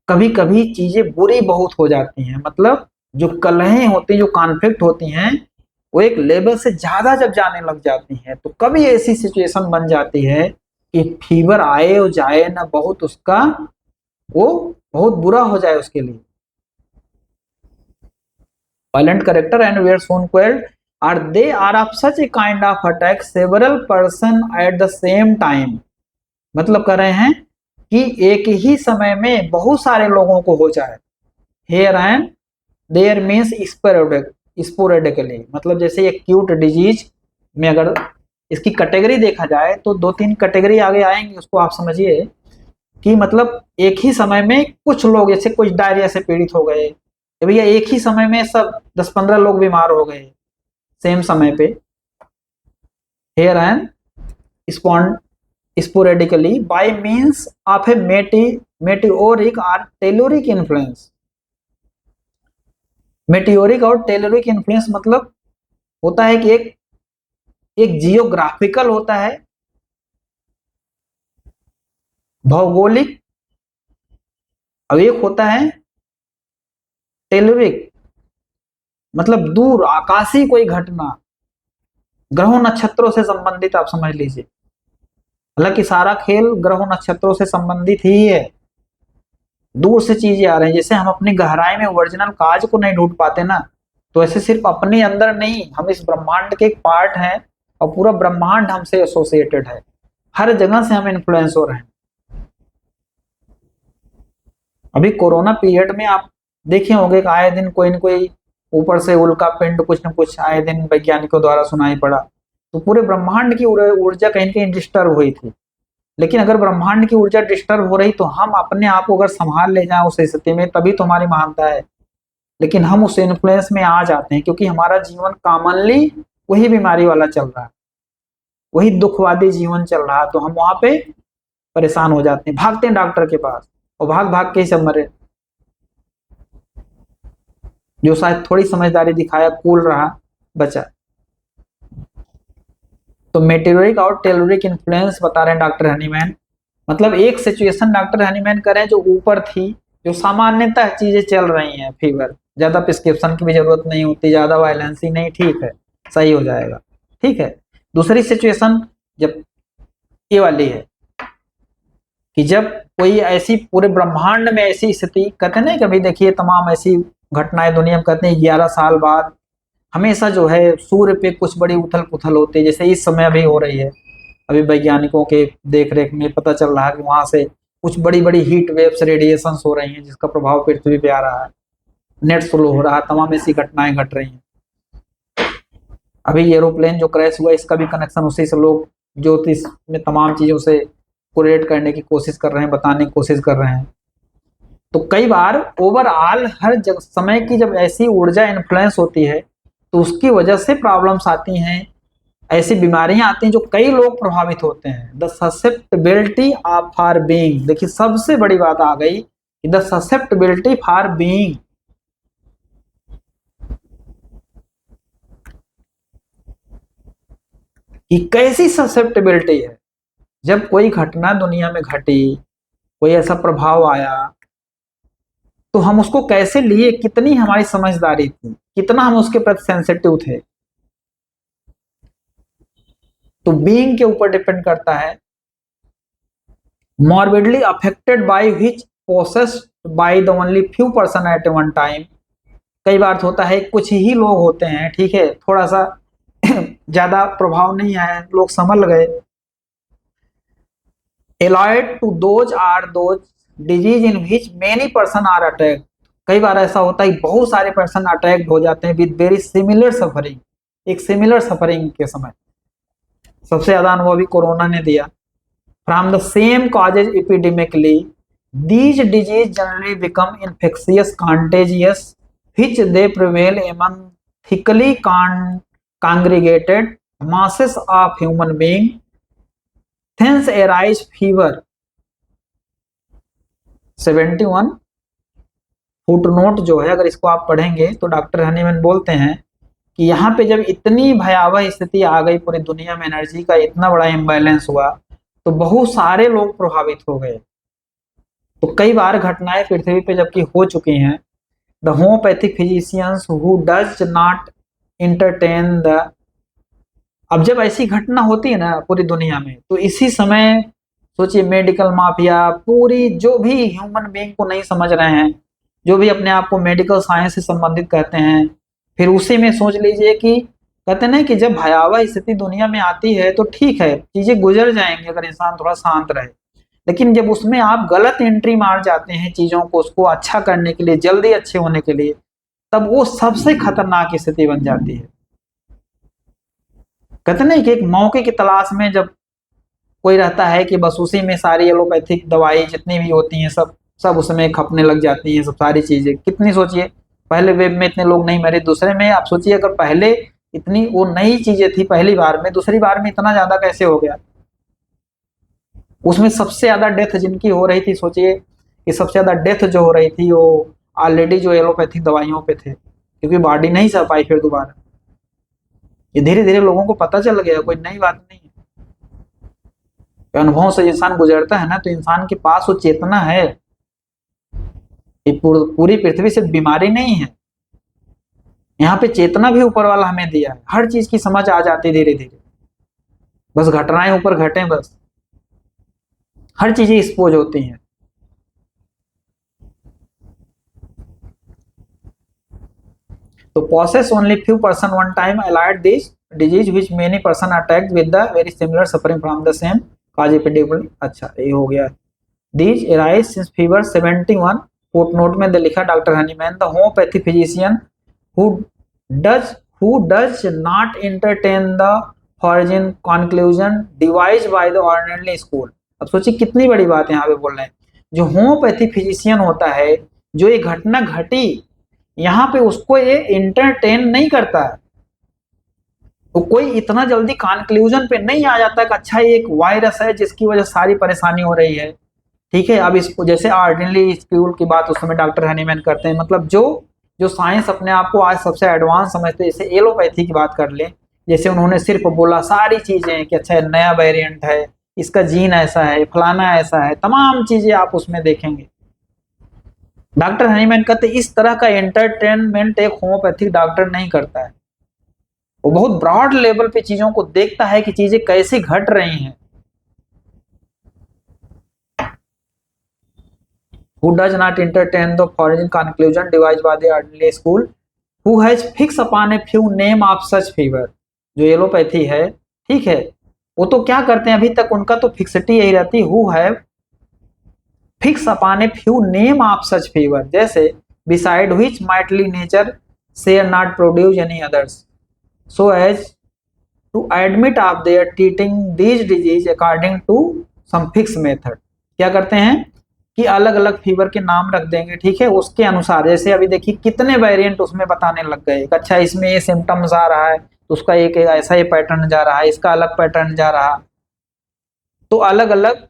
कभी कभी चीजें बुरी बहुत हो जाती हैं, मतलब जो कलहें होती हैं, जो कॉन्फ्लिक्ट होती हैं, वो एक लेवल से ज्यादा जब जाने लग जाती हैं, तो कभी ऐसी सिचुएशन बन जाती है कि फीवर आए और जाए ना, बहुत उसका वो बहुत बुरा हो जाए उसके लिए। Violent character and were soon quelled, or they are of such a kind of attack several person at the same time। मतलब कर रहे हैं कि एक ही समय में बहुत सारे लोगों को हो जाए। हेयर एंड देयर मीन्स स्पोरेडिकली, मतलब जैसे एक्यूट डिजीज में अगर इसकी कैटेगरी देखा जाए तो दो तीन कैटेगरी आगे आएंगे, उसको आप समझिए कि मतलब एक ही समय में कुछ लोग, जैसे कुछ डायरिया से पीड़ित हो गए, तो भैया एक ही समय में सब 10-15 लोग बीमार हो गए सेम समय पे। Here and sporadically by means of a meteoric और टेलोरिक इन्फ्लुएंस। मेटियोरिक और टेलोरिक इन्फ्लुएंस मतलब होता है कि एक जियोग्राफिकल होता है, भौगोलिक, और एक होता है टेलोरिक, मतलब दूर आकाशीय कोई घटना, ग्रहों नक्षत्रों से संबंधित आप समझ लीजिए। हालांकि सारा खेल ग्रहों नक्षत्रों से संबंधित ही है, दूर से चीजें आ रही हैं। जैसे हम अपनी गहराई में ओरिजिनल काज को नहीं ढूंढ पाते ना, तो ऐसे सिर्फ अपने अंदर नहीं, हम इस ब्रह्मांड के एक पार्ट हैं और पूरा ब्रह्मांड हमसे एसोसिएटेड है, हर जगह से हम इन्फ्लुएंस हो रहे हैं। अभी कोरोना पीरियड में आप देखे होंगे कि आए दिन कोई न कोई ऊपर से उल्का पिंड कुछ न कुछ आए दिन वैज्ञानिकों द्वारा सुनाई पड़ा, तो पूरे ब्रह्मांड की ऊर्जा कहीं न कहीं डिस्टर्ब हुई थी। लेकिन अगर ब्रह्मांड की ऊर्जा डिस्टर्ब हो रही तो हम अपने आप को अगर संभाल ले जाए उस स्थिति में, तभी तो हमारी महानता है। लेकिन हम उस इन्फ्लुएंस में आ जाते हैं क्योंकि हमारा जीवन कॉमनली वही बीमारी वाला चल रहा है, वही दुखवादी जीवन चल रहा है, तो हम वहां पे परेशान हो जाते हैं, भागते हैं डॉक्टर के पास और भाग भाग के ही सब मरे। जो शायद थोड़ी समझदारी दिखाया, कूल रहा, बचा। तो मेटेरिक और टेलोरिक इन्फ्लुएंस बता रहे हैं डॉक्टर हनीमैन, मतलब एक सिचुएशन डॉक्टर हनीमैन कर रहे हैं जो ऊपर थी, जो सामान्यतः चीजें चल रही हैं, फीवर, ज्यादा प्रिस्क्रिप्शन की भी जरूरत नहीं होती, ज्यादा वायलेंस ही नहीं, ठीक है, सही हो जाएगा, ठीक है। दूसरी सिचुएशन जब ये वाली है कि जब कोई ऐसी पूरे ब्रह्मांड में ऐसी स्थिति, कहते हैं ना कभी देखिए तमाम ऐसी घटनाएं दुनिया में, कहते हैं 11 साल बाद हमेशा जो है सूर्य पे कुछ बड़ी उथल पुथल होती है, जैसे इस समय अभी हो रही है। अभी वैज्ञानिकों के देख रेख में पता चल रहा है कि वहां से कुछ बड़ी बड़ी हीट वेव्स, रेडिएशन हो रही हैं, जिसका प्रभाव पृथ्वी पे आ रहा है, नेट स्लो हो रहा है, तमाम ऐसी घटनाएं घट रही हैं। अभी एरोप्लेन जो क्रैश हुआ, इसका भी कनेक्शन उसी से लोग ज्योतिष में तमाम चीजों से कोरिलेट करने की कोशिश कर रहे हैं, बताने की कोशिश कर रहे हैं। तो कई बार ओवरऑल हर समय की जब ऐसी ऊर्जा इन्फ्लुएंस होती है तो उसकी वजह से प्रॉब्लम्स आती हैं, ऐसी बीमारियां आती हैं जो कई लोग प्रभावित होते हैं। The susceptibility of our being, देखिए सबसे बड़ी बात आ गई कि द ससेप्टेबिलिटी फॉर बीइंग, कि कैसी ससेप्टेबिलिटी है। जब कोई घटना दुनिया में घटी, कोई ऐसा प्रभाव आया, तो हम उसको कैसे लिए, कितनी हमारी समझदारी थी, कितना हम उसके प्रति सेंसिटिव थे, तो बीइंग के ऊपर डिपेंड करता है। Morbidly affected by which possessed by the only few person at one time, कई बार होता है कुछ ही लोग होते हैं, ठीक है, थोड़ा सा ज्यादा प्रभाव नहीं आया, लोग संभल गए। Allied to those or those disease in which many person are attack, कई बार ऐसा होता है बहुत सारे पर्सन अटैक हो जाते हैं विद वेरी सिमिलर सफरिंग, एक सिमिलर सफरिंग के समय। सबसे ज्यादा अनुभव भी कोरोना ने दिया। From the same causes epidemically these disease generally become infectious contagious which they prevail among thickly congregated masses of human being, thence arise fever। 71 footnote जो है, अगर इसको आप पढ़ेंगे तो डॉक्टर हनीमैन बोलते हैं कि यहाँ पे जब इतनी भयावह स्थिति आ गई पूरी दुनिया में, एनर्जी का इतना बड़ा इम्बैलेंस हुआ, तो बहुत सारे लोग प्रभावित हो गए। तो कई बार घटनाएं पृथ्वी पे जबकि हो चुकी हैं, the homeopathic physicians who does not entertain the, अब जब ऐसी घटना होती है ना पूरी दुनिया में, तो इसी समय सोचिए मेडिकल माफिया, पूरी जो भी ह्यूमन बीइंग को नहीं समझ रहे हैं, जो भी अपने आप को मेडिकल साइंस से संबंधित कहते हैं, फिर उसी में सोच लीजिए कि कहते हैं कि जब भयावह स्थिति दुनिया में आती है तो ठीक है, चीजें गुजर जाएंगी अगर इंसान थोड़ा शांत रहे, लेकिन जब उसमें आप गलत एंट्री मार जाते हैं चीजों को, उसको अच्छा करने के लिए, जल्दी अच्छे होने के लिए, तब वो सबसे खतरनाक स्थिति बन जाती है। कहते नहीं कि एक मौके की तलाश में जब कोई रहता है कि बस उसी में सारी एलोपैथिक दवाई जितनी भी होती हैं सब सब उसमें खपने लग जाती हैं, सब सारी चीजें। कितनी सोचिए, पहले वेब में इतने लोग नहीं मरे, दूसरे में आप सोचिए अगर पहले इतनी वो नई चीजें थी पहली बार में, दूसरी बार में इतना ज्यादा कैसे हो गया। उसमें सबसे ज्यादा डेथ जिनकी हो रही थी, सोचिए कि सबसे ज्यादा डेथ जो हो रही थी वो ऑलरेडी जो एलोपैथिक दवाइयों पे थे, क्योंकि बॉडी नहीं सह पाई फिर दोबारा। ये धीरे धीरे लोगों को पता चल गया, कोई नई बात नहीं है। अनुभव से इंसान गुजरता है ना, तो इंसान के पास वो चेतना है। ये पूरी पृथ्वी से बीमारी नहीं है, यहाँ पे चेतना भी ऊपर वाला हमें दिया है, हर चीज की समझ आ जाती धीरे धीरे, बस घटनाएं ऊपर घटे, बस हर चीजें एक्सपोज होती हैं। तो possess only few person one time allied this disease which many person attacked with the very similar suffering from the same cause epidemic। अच्छा ये हो गया। These arise since fever 71। Footnote में लिखा doctor Hahnemann, the homeopathy physician who does not entertain the foregin conclusion devised by the ordinary school। अब सोचिए कितनी बड़ी बात यहाँ पे बोल रहे हैं, जो होम्योपैथी फिजिशियन होता है, जो ये घटना घटी यहाँ पे, उसको ये इंटरटेन नहीं करता है, तो कोई इतना जल्दी कंक्लूजन पे नहीं आ जाता कि अच्छा ये एक वायरस है जिसकी वजह से सारी परेशानी हो रही है। ठीक है, अब इसको जैसे ऑर्डिनरी स्कूल की बात उस समय डॉक्टर हनीमैन करते हैं, मतलब जो जो साइंस अपने आप को आज सबसे एडवांस समझते हैं, जैसे एलोपैथी की बात कर लें, जैसे उन्होंने सिर्फ बोला सारी चीजें कि अच्छा नया वेरिएंट है, इसका जीन ऐसा है, फलाना ऐसा है, तमाम चीजें आप उसमें देखेंगे। डॉक्टर हनीमैन कहते इस तरह का एंटरटेनमेंट एक होम्योपैथिक डॉक्टर नहीं करता है, वो बहुत ब्रॉड लेवल पे चीजों को देखता है कि चीजें कैसे घट रही हैं। Who does not entertain the foreign conclusion devised by the ordinary school, who has fixed upon a few name of such fever। जो एलोपैथी है, ठीक है, वो तो क्या करते हैं, अभी तक उनका तो फिक्सिटी यही रहती, who have fixed upon a few name of such fever, जैसे beside which mightly nature share not produce any others, so as to admit of their treating these disease according to some fixed method। क्या करते हैं कि अलग अलग fever के नाम रख देंगे, ठीक है, उसके अनुसार। जैसे अभी देखिए कितने वेरिएंट उसमें बताने लग गए, अच्छा इसमें ये सिम्टम्स आ रहा है तो उसका एक ऐसा ही पैटर्न जा रहा है, इसका अलग पैटर्न जा रहा, तो अलग अलग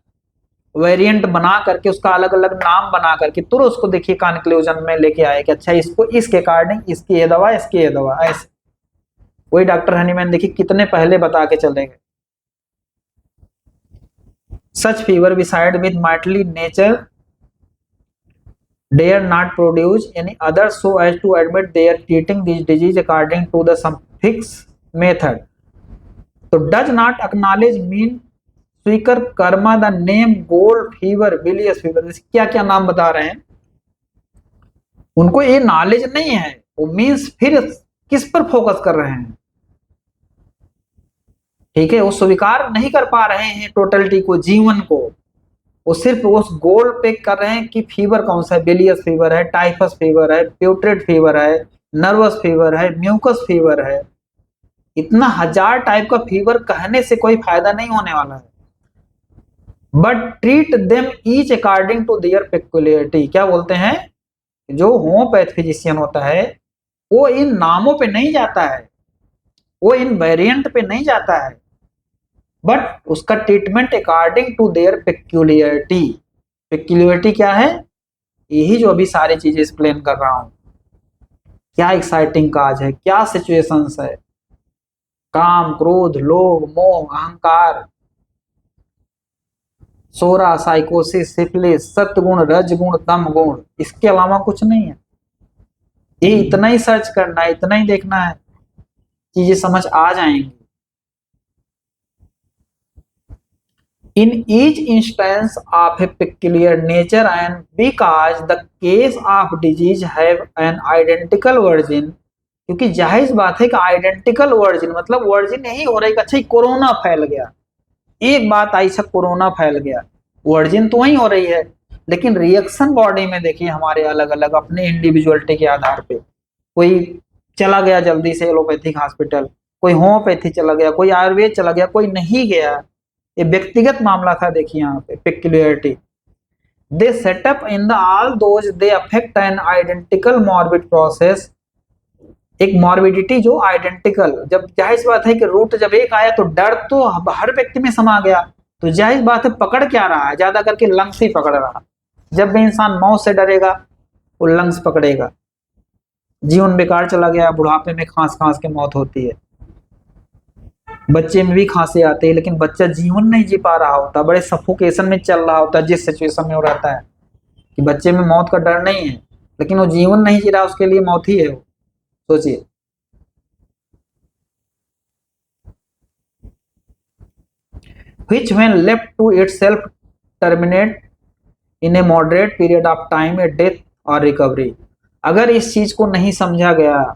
वेरिएंट बना करके उसका अलग अलग नाम बना करके तुरंत उसको देखिए कंक्लूजन में लेके आए कि अच्छा इसको इसके अकॉर्डिंग इसकी ये दवा, इसकी ये दवा, ऐसे। वही डॉक्टर हनीमैन देखिए कितने पहले बता के चले गए। Such fever beside with mightily nature dare not produce any other, so as to admit they are treating this disease according to the some fixed method। तो does not acknowledge mean स्वीकर कर्मा the name gold fever, bilious fever, क्या क्या नाम बता रहे हैं, उनको ये नॉलेज नहीं है, वो मीन्स फिर किस पर फोकस कर रहे हैं, ठीक है, वो स्वीकार नहीं कर पा रहे हैं टोटलिटी को, जीवन को, वो सिर्फ उस गोल पे कर रहे हैं कि फीवर कौन सा है, बिलियस फीवर है, टाइफस फीवर है, प्यूट्रेट फीवर है, नर्वस फीवर है, म्यूकस फीवर है। इतना हजार टाइप का फीवर कहने से कोई फायदा नहीं होने वाला है, but treat them each according to their peculiarity. क्या बोलते हैं, जो होम्योपैथ फिजिशियन होता है वो इन नामों पे नहीं जाता है, वो इन वेरिएंट पे नहीं जाता है, बट उसका ट्रीटमेंट अकॉर्डिंग टू देयर पेक्युलियरिटी। पेक्युलियरिटी क्या है, यही जो अभी सारी चीजें एक्सप्लेन कर रहा हूं। क्या एक्साइटिंग काज है, क्या सिचुएशंस है, काम, क्रोध, लोभ, मोह, अहंकार, सोरा, साइकोसिस, सिफिलिस, सत्गुण, रजगुण, तम गुण, इसके अलावा कुछ नहीं है। ये इतना ही सर्च करना है, इतना ही देखना है, चीजें समझ आ जाएंगी। In each instance of a peculiar nature and because the case of disease have an identical origin, क्योंकि जाहिर बात है कि आइडेंटिकल वर्जिन मतलब वर्जिन यही हो रहा है कि अच्छा कोरोना फैल गया, एक बात आई सब कोरोना फैल गया, वर्जिन तो वही हो रही है, लेकिन रिएक्शन बॉडी में देखिए हमारे अलग अलग अपने इंडिविजुअलिटी के आधार पे, कोई चला गया जल्दी से एलोपैथिक हॉस्पिटल, कोई होम्योपैथी चला गया, कोई आयुर्वेद चला गया, कोई नहीं गया। ये व्यक्तिगत मामला था। देखिए यहाँ पे peculiarity, they setup in the all those they affect an identical morbid process, एक मॉर्बिडिटी जो आइडेंटिकल, जब जाहिर बात है कि रूट जब एक आया तो डर तो हर व्यक्ति में समा गया, तो जाहिर बात है पकड़ क्या रहा है, ज्यादा करके लंग्स ही पकड़ रहा। जब भी इंसान मौत से डरेगा वो लंग्स पकड़ेगा। जीवन बेकार चला गया, बुढ़ापे में खांस खांस के मौत होती है, बच्चे में भी खांसी आती है, लेकिन बच्चा जीवन नहीं जी पा रहा होता, बड़े सफोकेशन में चल रहा होता है, जिस सिचुएशन में वो रहता है कि बच्चे में मौत का डर नहीं है, लेकिन वो जीवन नहीं जी रहा, उसके लिए मौत ही है वो। सोचिए, which when left to itself terminate in a moderate period of time a death or recovery। अगर इस चीज को नहीं समझा गया,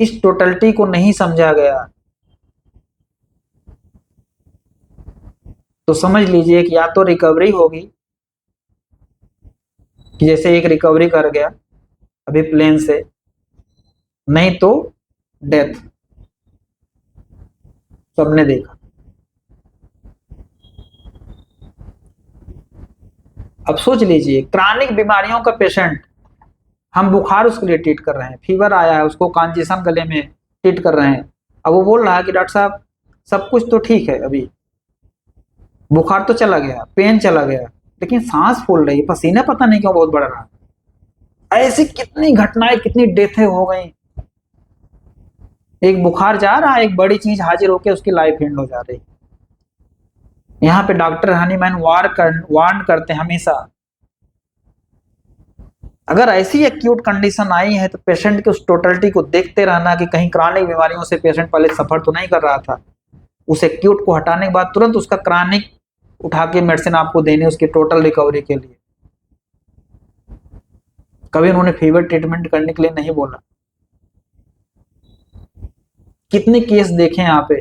इस टोटलिटी को नहीं समझा गया, तो समझ लीजिए कि या तो रिकवरी होगी, कि जैसे एक रिकवरी कर गया अभी प्लेन से, नहीं तो डेथ। सबने देखा। अब सोच लीजिए क्रॉनिक बीमारियों का पेशेंट, हम बुखार उसके लिए ट्रीट कर रहे हैं, फीवर आया है उसको कांजेशन गले में ट्रीट कर रहे हैं, अब वो बोल रहा है कि डॉक्टर साहब सब कुछ तो ठीक है, अभी बुखार तो चला गया, पेन चला गया, लेकिन सांस फूल रही है, पसीना पता नहीं क्यों बहुत बढ़ रहा है। ऐसी कितनी घटनाएं, कितनी डेथें हो गई। एक बुखार जा रहा है, एक बड़ी चीज हाजिर होकर उसकी लाइफ एंड हो जा रही। यहाँ पे डॉक्टर हनीमैन वार्न करते हैं हमेशा, अगर ऐसी एक्यूट कंडीशन आई है तो पेशेंट की उस टोटलिटी को देखते रहना कि कहीं क्रॉनिक बीमारियों से पेशेंट पहले सफर तो नहीं कर रहा था, उस एक्यूट को हटाने के बाद तुरंत उसका क्रॉनिक उठा के मेडिसिन आपको देनी उसकी टोटल रिकवरी के लिए। कभी उन्होंने फीवर ट्रीटमेंट करने के लिए नहीं बोला। कितने केस देखे यहाँ पे,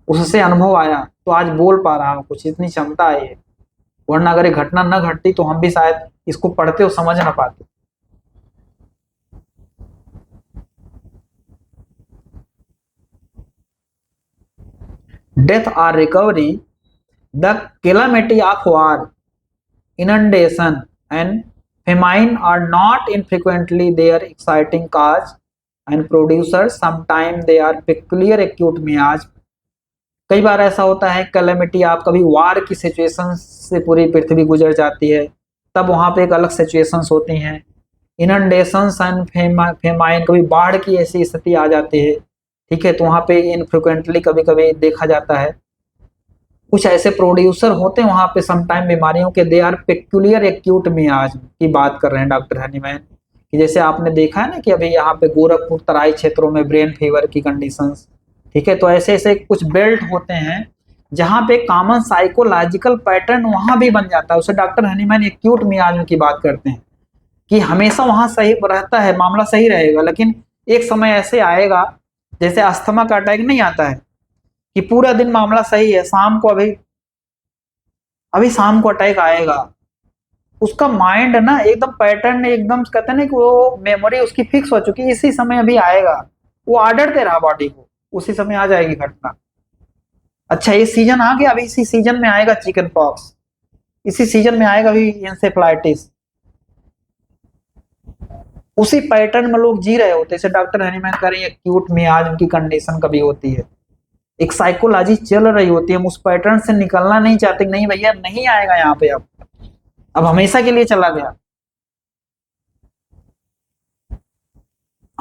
उससे अनुभव आया तो आज बोल पा रहा हूँ, कुछ इतनी क्षमता है, वरना अगर ये घटना न घटती तो हम भी शायद इसको पढ़ते और समझ ना पाते। डेथ और recovery, the calamity of war, inundation and famine are not infrequently their exciting cause and producers sometimes they are peculiar acute मियाज। कई बार ऐसा होता है कैलेमिटी, आप कभी वार की सिचुएशन से पूरी पृथ्वी गुजर जाती है, तब वहां पे एक अलग सिचुएशंस होती हैं। इनंडेशंस एंड फेमाइन, कभी बाढ़ की ऐसी स्थिति आ जाती है, ठीक है, तो वहां पे इनफ्रिक्वेंटली कभी कभी देखा जाता है। कुछ ऐसे प्रोड्यूसर होते हैं वहां पे समटाइम बीमारियों के, दे आर पेक्यूलियर एक्यूट मियाज की बात कर रहे हैं डॉक्टर हनीमैन, कि जैसे आपने देखा है ना कि अभी यहाँ पे गोरखपुर तराई क्षेत्रों में ब्रेन फीवर की कंडीशंस, ठीक है, तो ऐसे ऐसे कुछ बेल्ट होते हैं जहां पे कॉमन साइकोलॉजिकल पैटर्न वहां भी बन जाता है, उसे डॉक्टर हनीमैन एक्यूट मियाज की बात करते हैं, कि हमेशा वहां सही रहता है, मामला सही रहेगा, लेकिन एक समय ऐसे आएगा जैसे अस्थमा का अटैक नहीं आता है कि पूरा दिन मामला सही है, शाम को अभी अभी शाम को अटैक आएगा, उसका माइंड ना एकदम पैटर्न एकदम कहते हैं ना कि वो मेमोरी उसकी फिक्स हो चुकी है, इसी समय अभी आएगा, वो ऑर्डर दे रहा बॉडी को, उसी समय आ जाएगी घटना। अच्छा ये सीजन आ गया, अभी इसी सीजन में आएगा चिकन पॉक्स, इसी सीजन में आएगा अभी इंसेफ्लाइटिस, उसी पैटर्न में लोग जी रहे होते हैं। डॉक्टर हनीमैन कह रही है एक्यूट मियाज उनकी कंडीशन कभी होती है, एक साइकोलॉजी चल रही होती है, हम उस पैटर्न से निकलना नहीं चाहते, नहीं भैया नहीं आएगा यहाँ पे, अब हमेशा के लिए चला गया।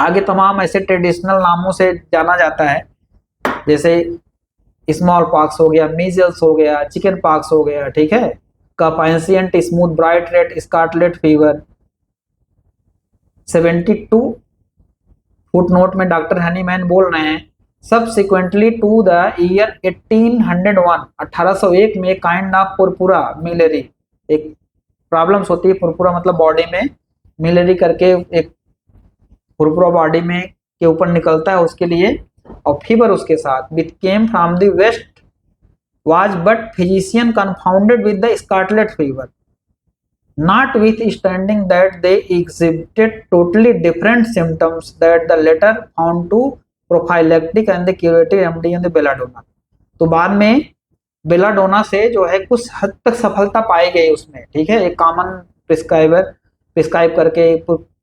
आगे तमाम ऐसे ट्रेडिशनल नामों से जाना जाता है, जैसे स्मॉल पॉक्स हो गया, मीजल्स हो गया, चिकन पॉक्स हो गया, ठीक है, cough ancient smooth bright red scarlet fever. 72 footnote में डॉक्टर हनीमैन बोल रहे हैं, सबसिक्वेंटली टू द ईयर 1801, 1801 में काइंड ऑफ पुरपुरा मिलेरी, एक प्रॉब्लम्स होती है पुरपुरा मतलब बॉडी में, मिलेरी करके एक पुरपुरा बॉडी में के ऊपर निकलता है उसके लिए, और फीवर उसके साथ, which came from the west was but physician confounded with the scarlet fever, notwithstanding that they exhibited totally different symptoms that the latter found to prophylactic and the curative remedy in the belladonna। तो बाद में belladonna से जो है कुछ हद तक सफलता पाई गई उसमें, ठीक है, एक कॉमन प्रिस्क्राइब करके,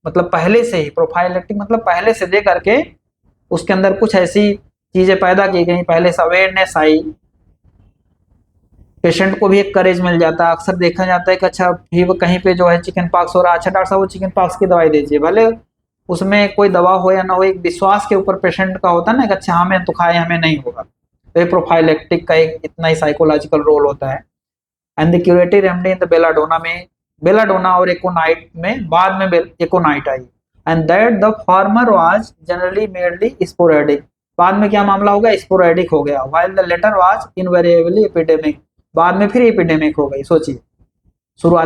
मतलब पहले से ही प्रोफाइलेक्टिक मतलब पहले से दे करके उसके अंदर कुछ ऐसी चीजें पैदा की गई, पहले से अवेयरनेस आई, पेशेंट को भी एक करेज मिल जाता है। अक्सर देखा जाता है कि अच्छा फीवर कहीं पे जो है चिकन पॉक्स हो रहा है, अच्छा डॉक्टर साहब वो चिकन पॉक्स की दवाई दीजिए, भले उसमें कोई दवा हो या ना हो, एक विश्वास के ऊपर पेशेंट का होता है ना कि अच्छा हमें तो खाए हमें नहीं होगा, तो प्रोफाइलेक्टिक का एक इतना ही साइकोलॉजिकल रोल होता है। And the curative remedy in the belladonna में, बेलाडोना और एकोनाइट में बाद में एकोनाइट आई, and that the former was generally merely sporadic, बाद में क्या मामला होगा, स्पोरेडिक हो गया, while the latter was invariably epidemic, बाद में फिर एपिडेमिक हो गई। सोचिए शुरुआत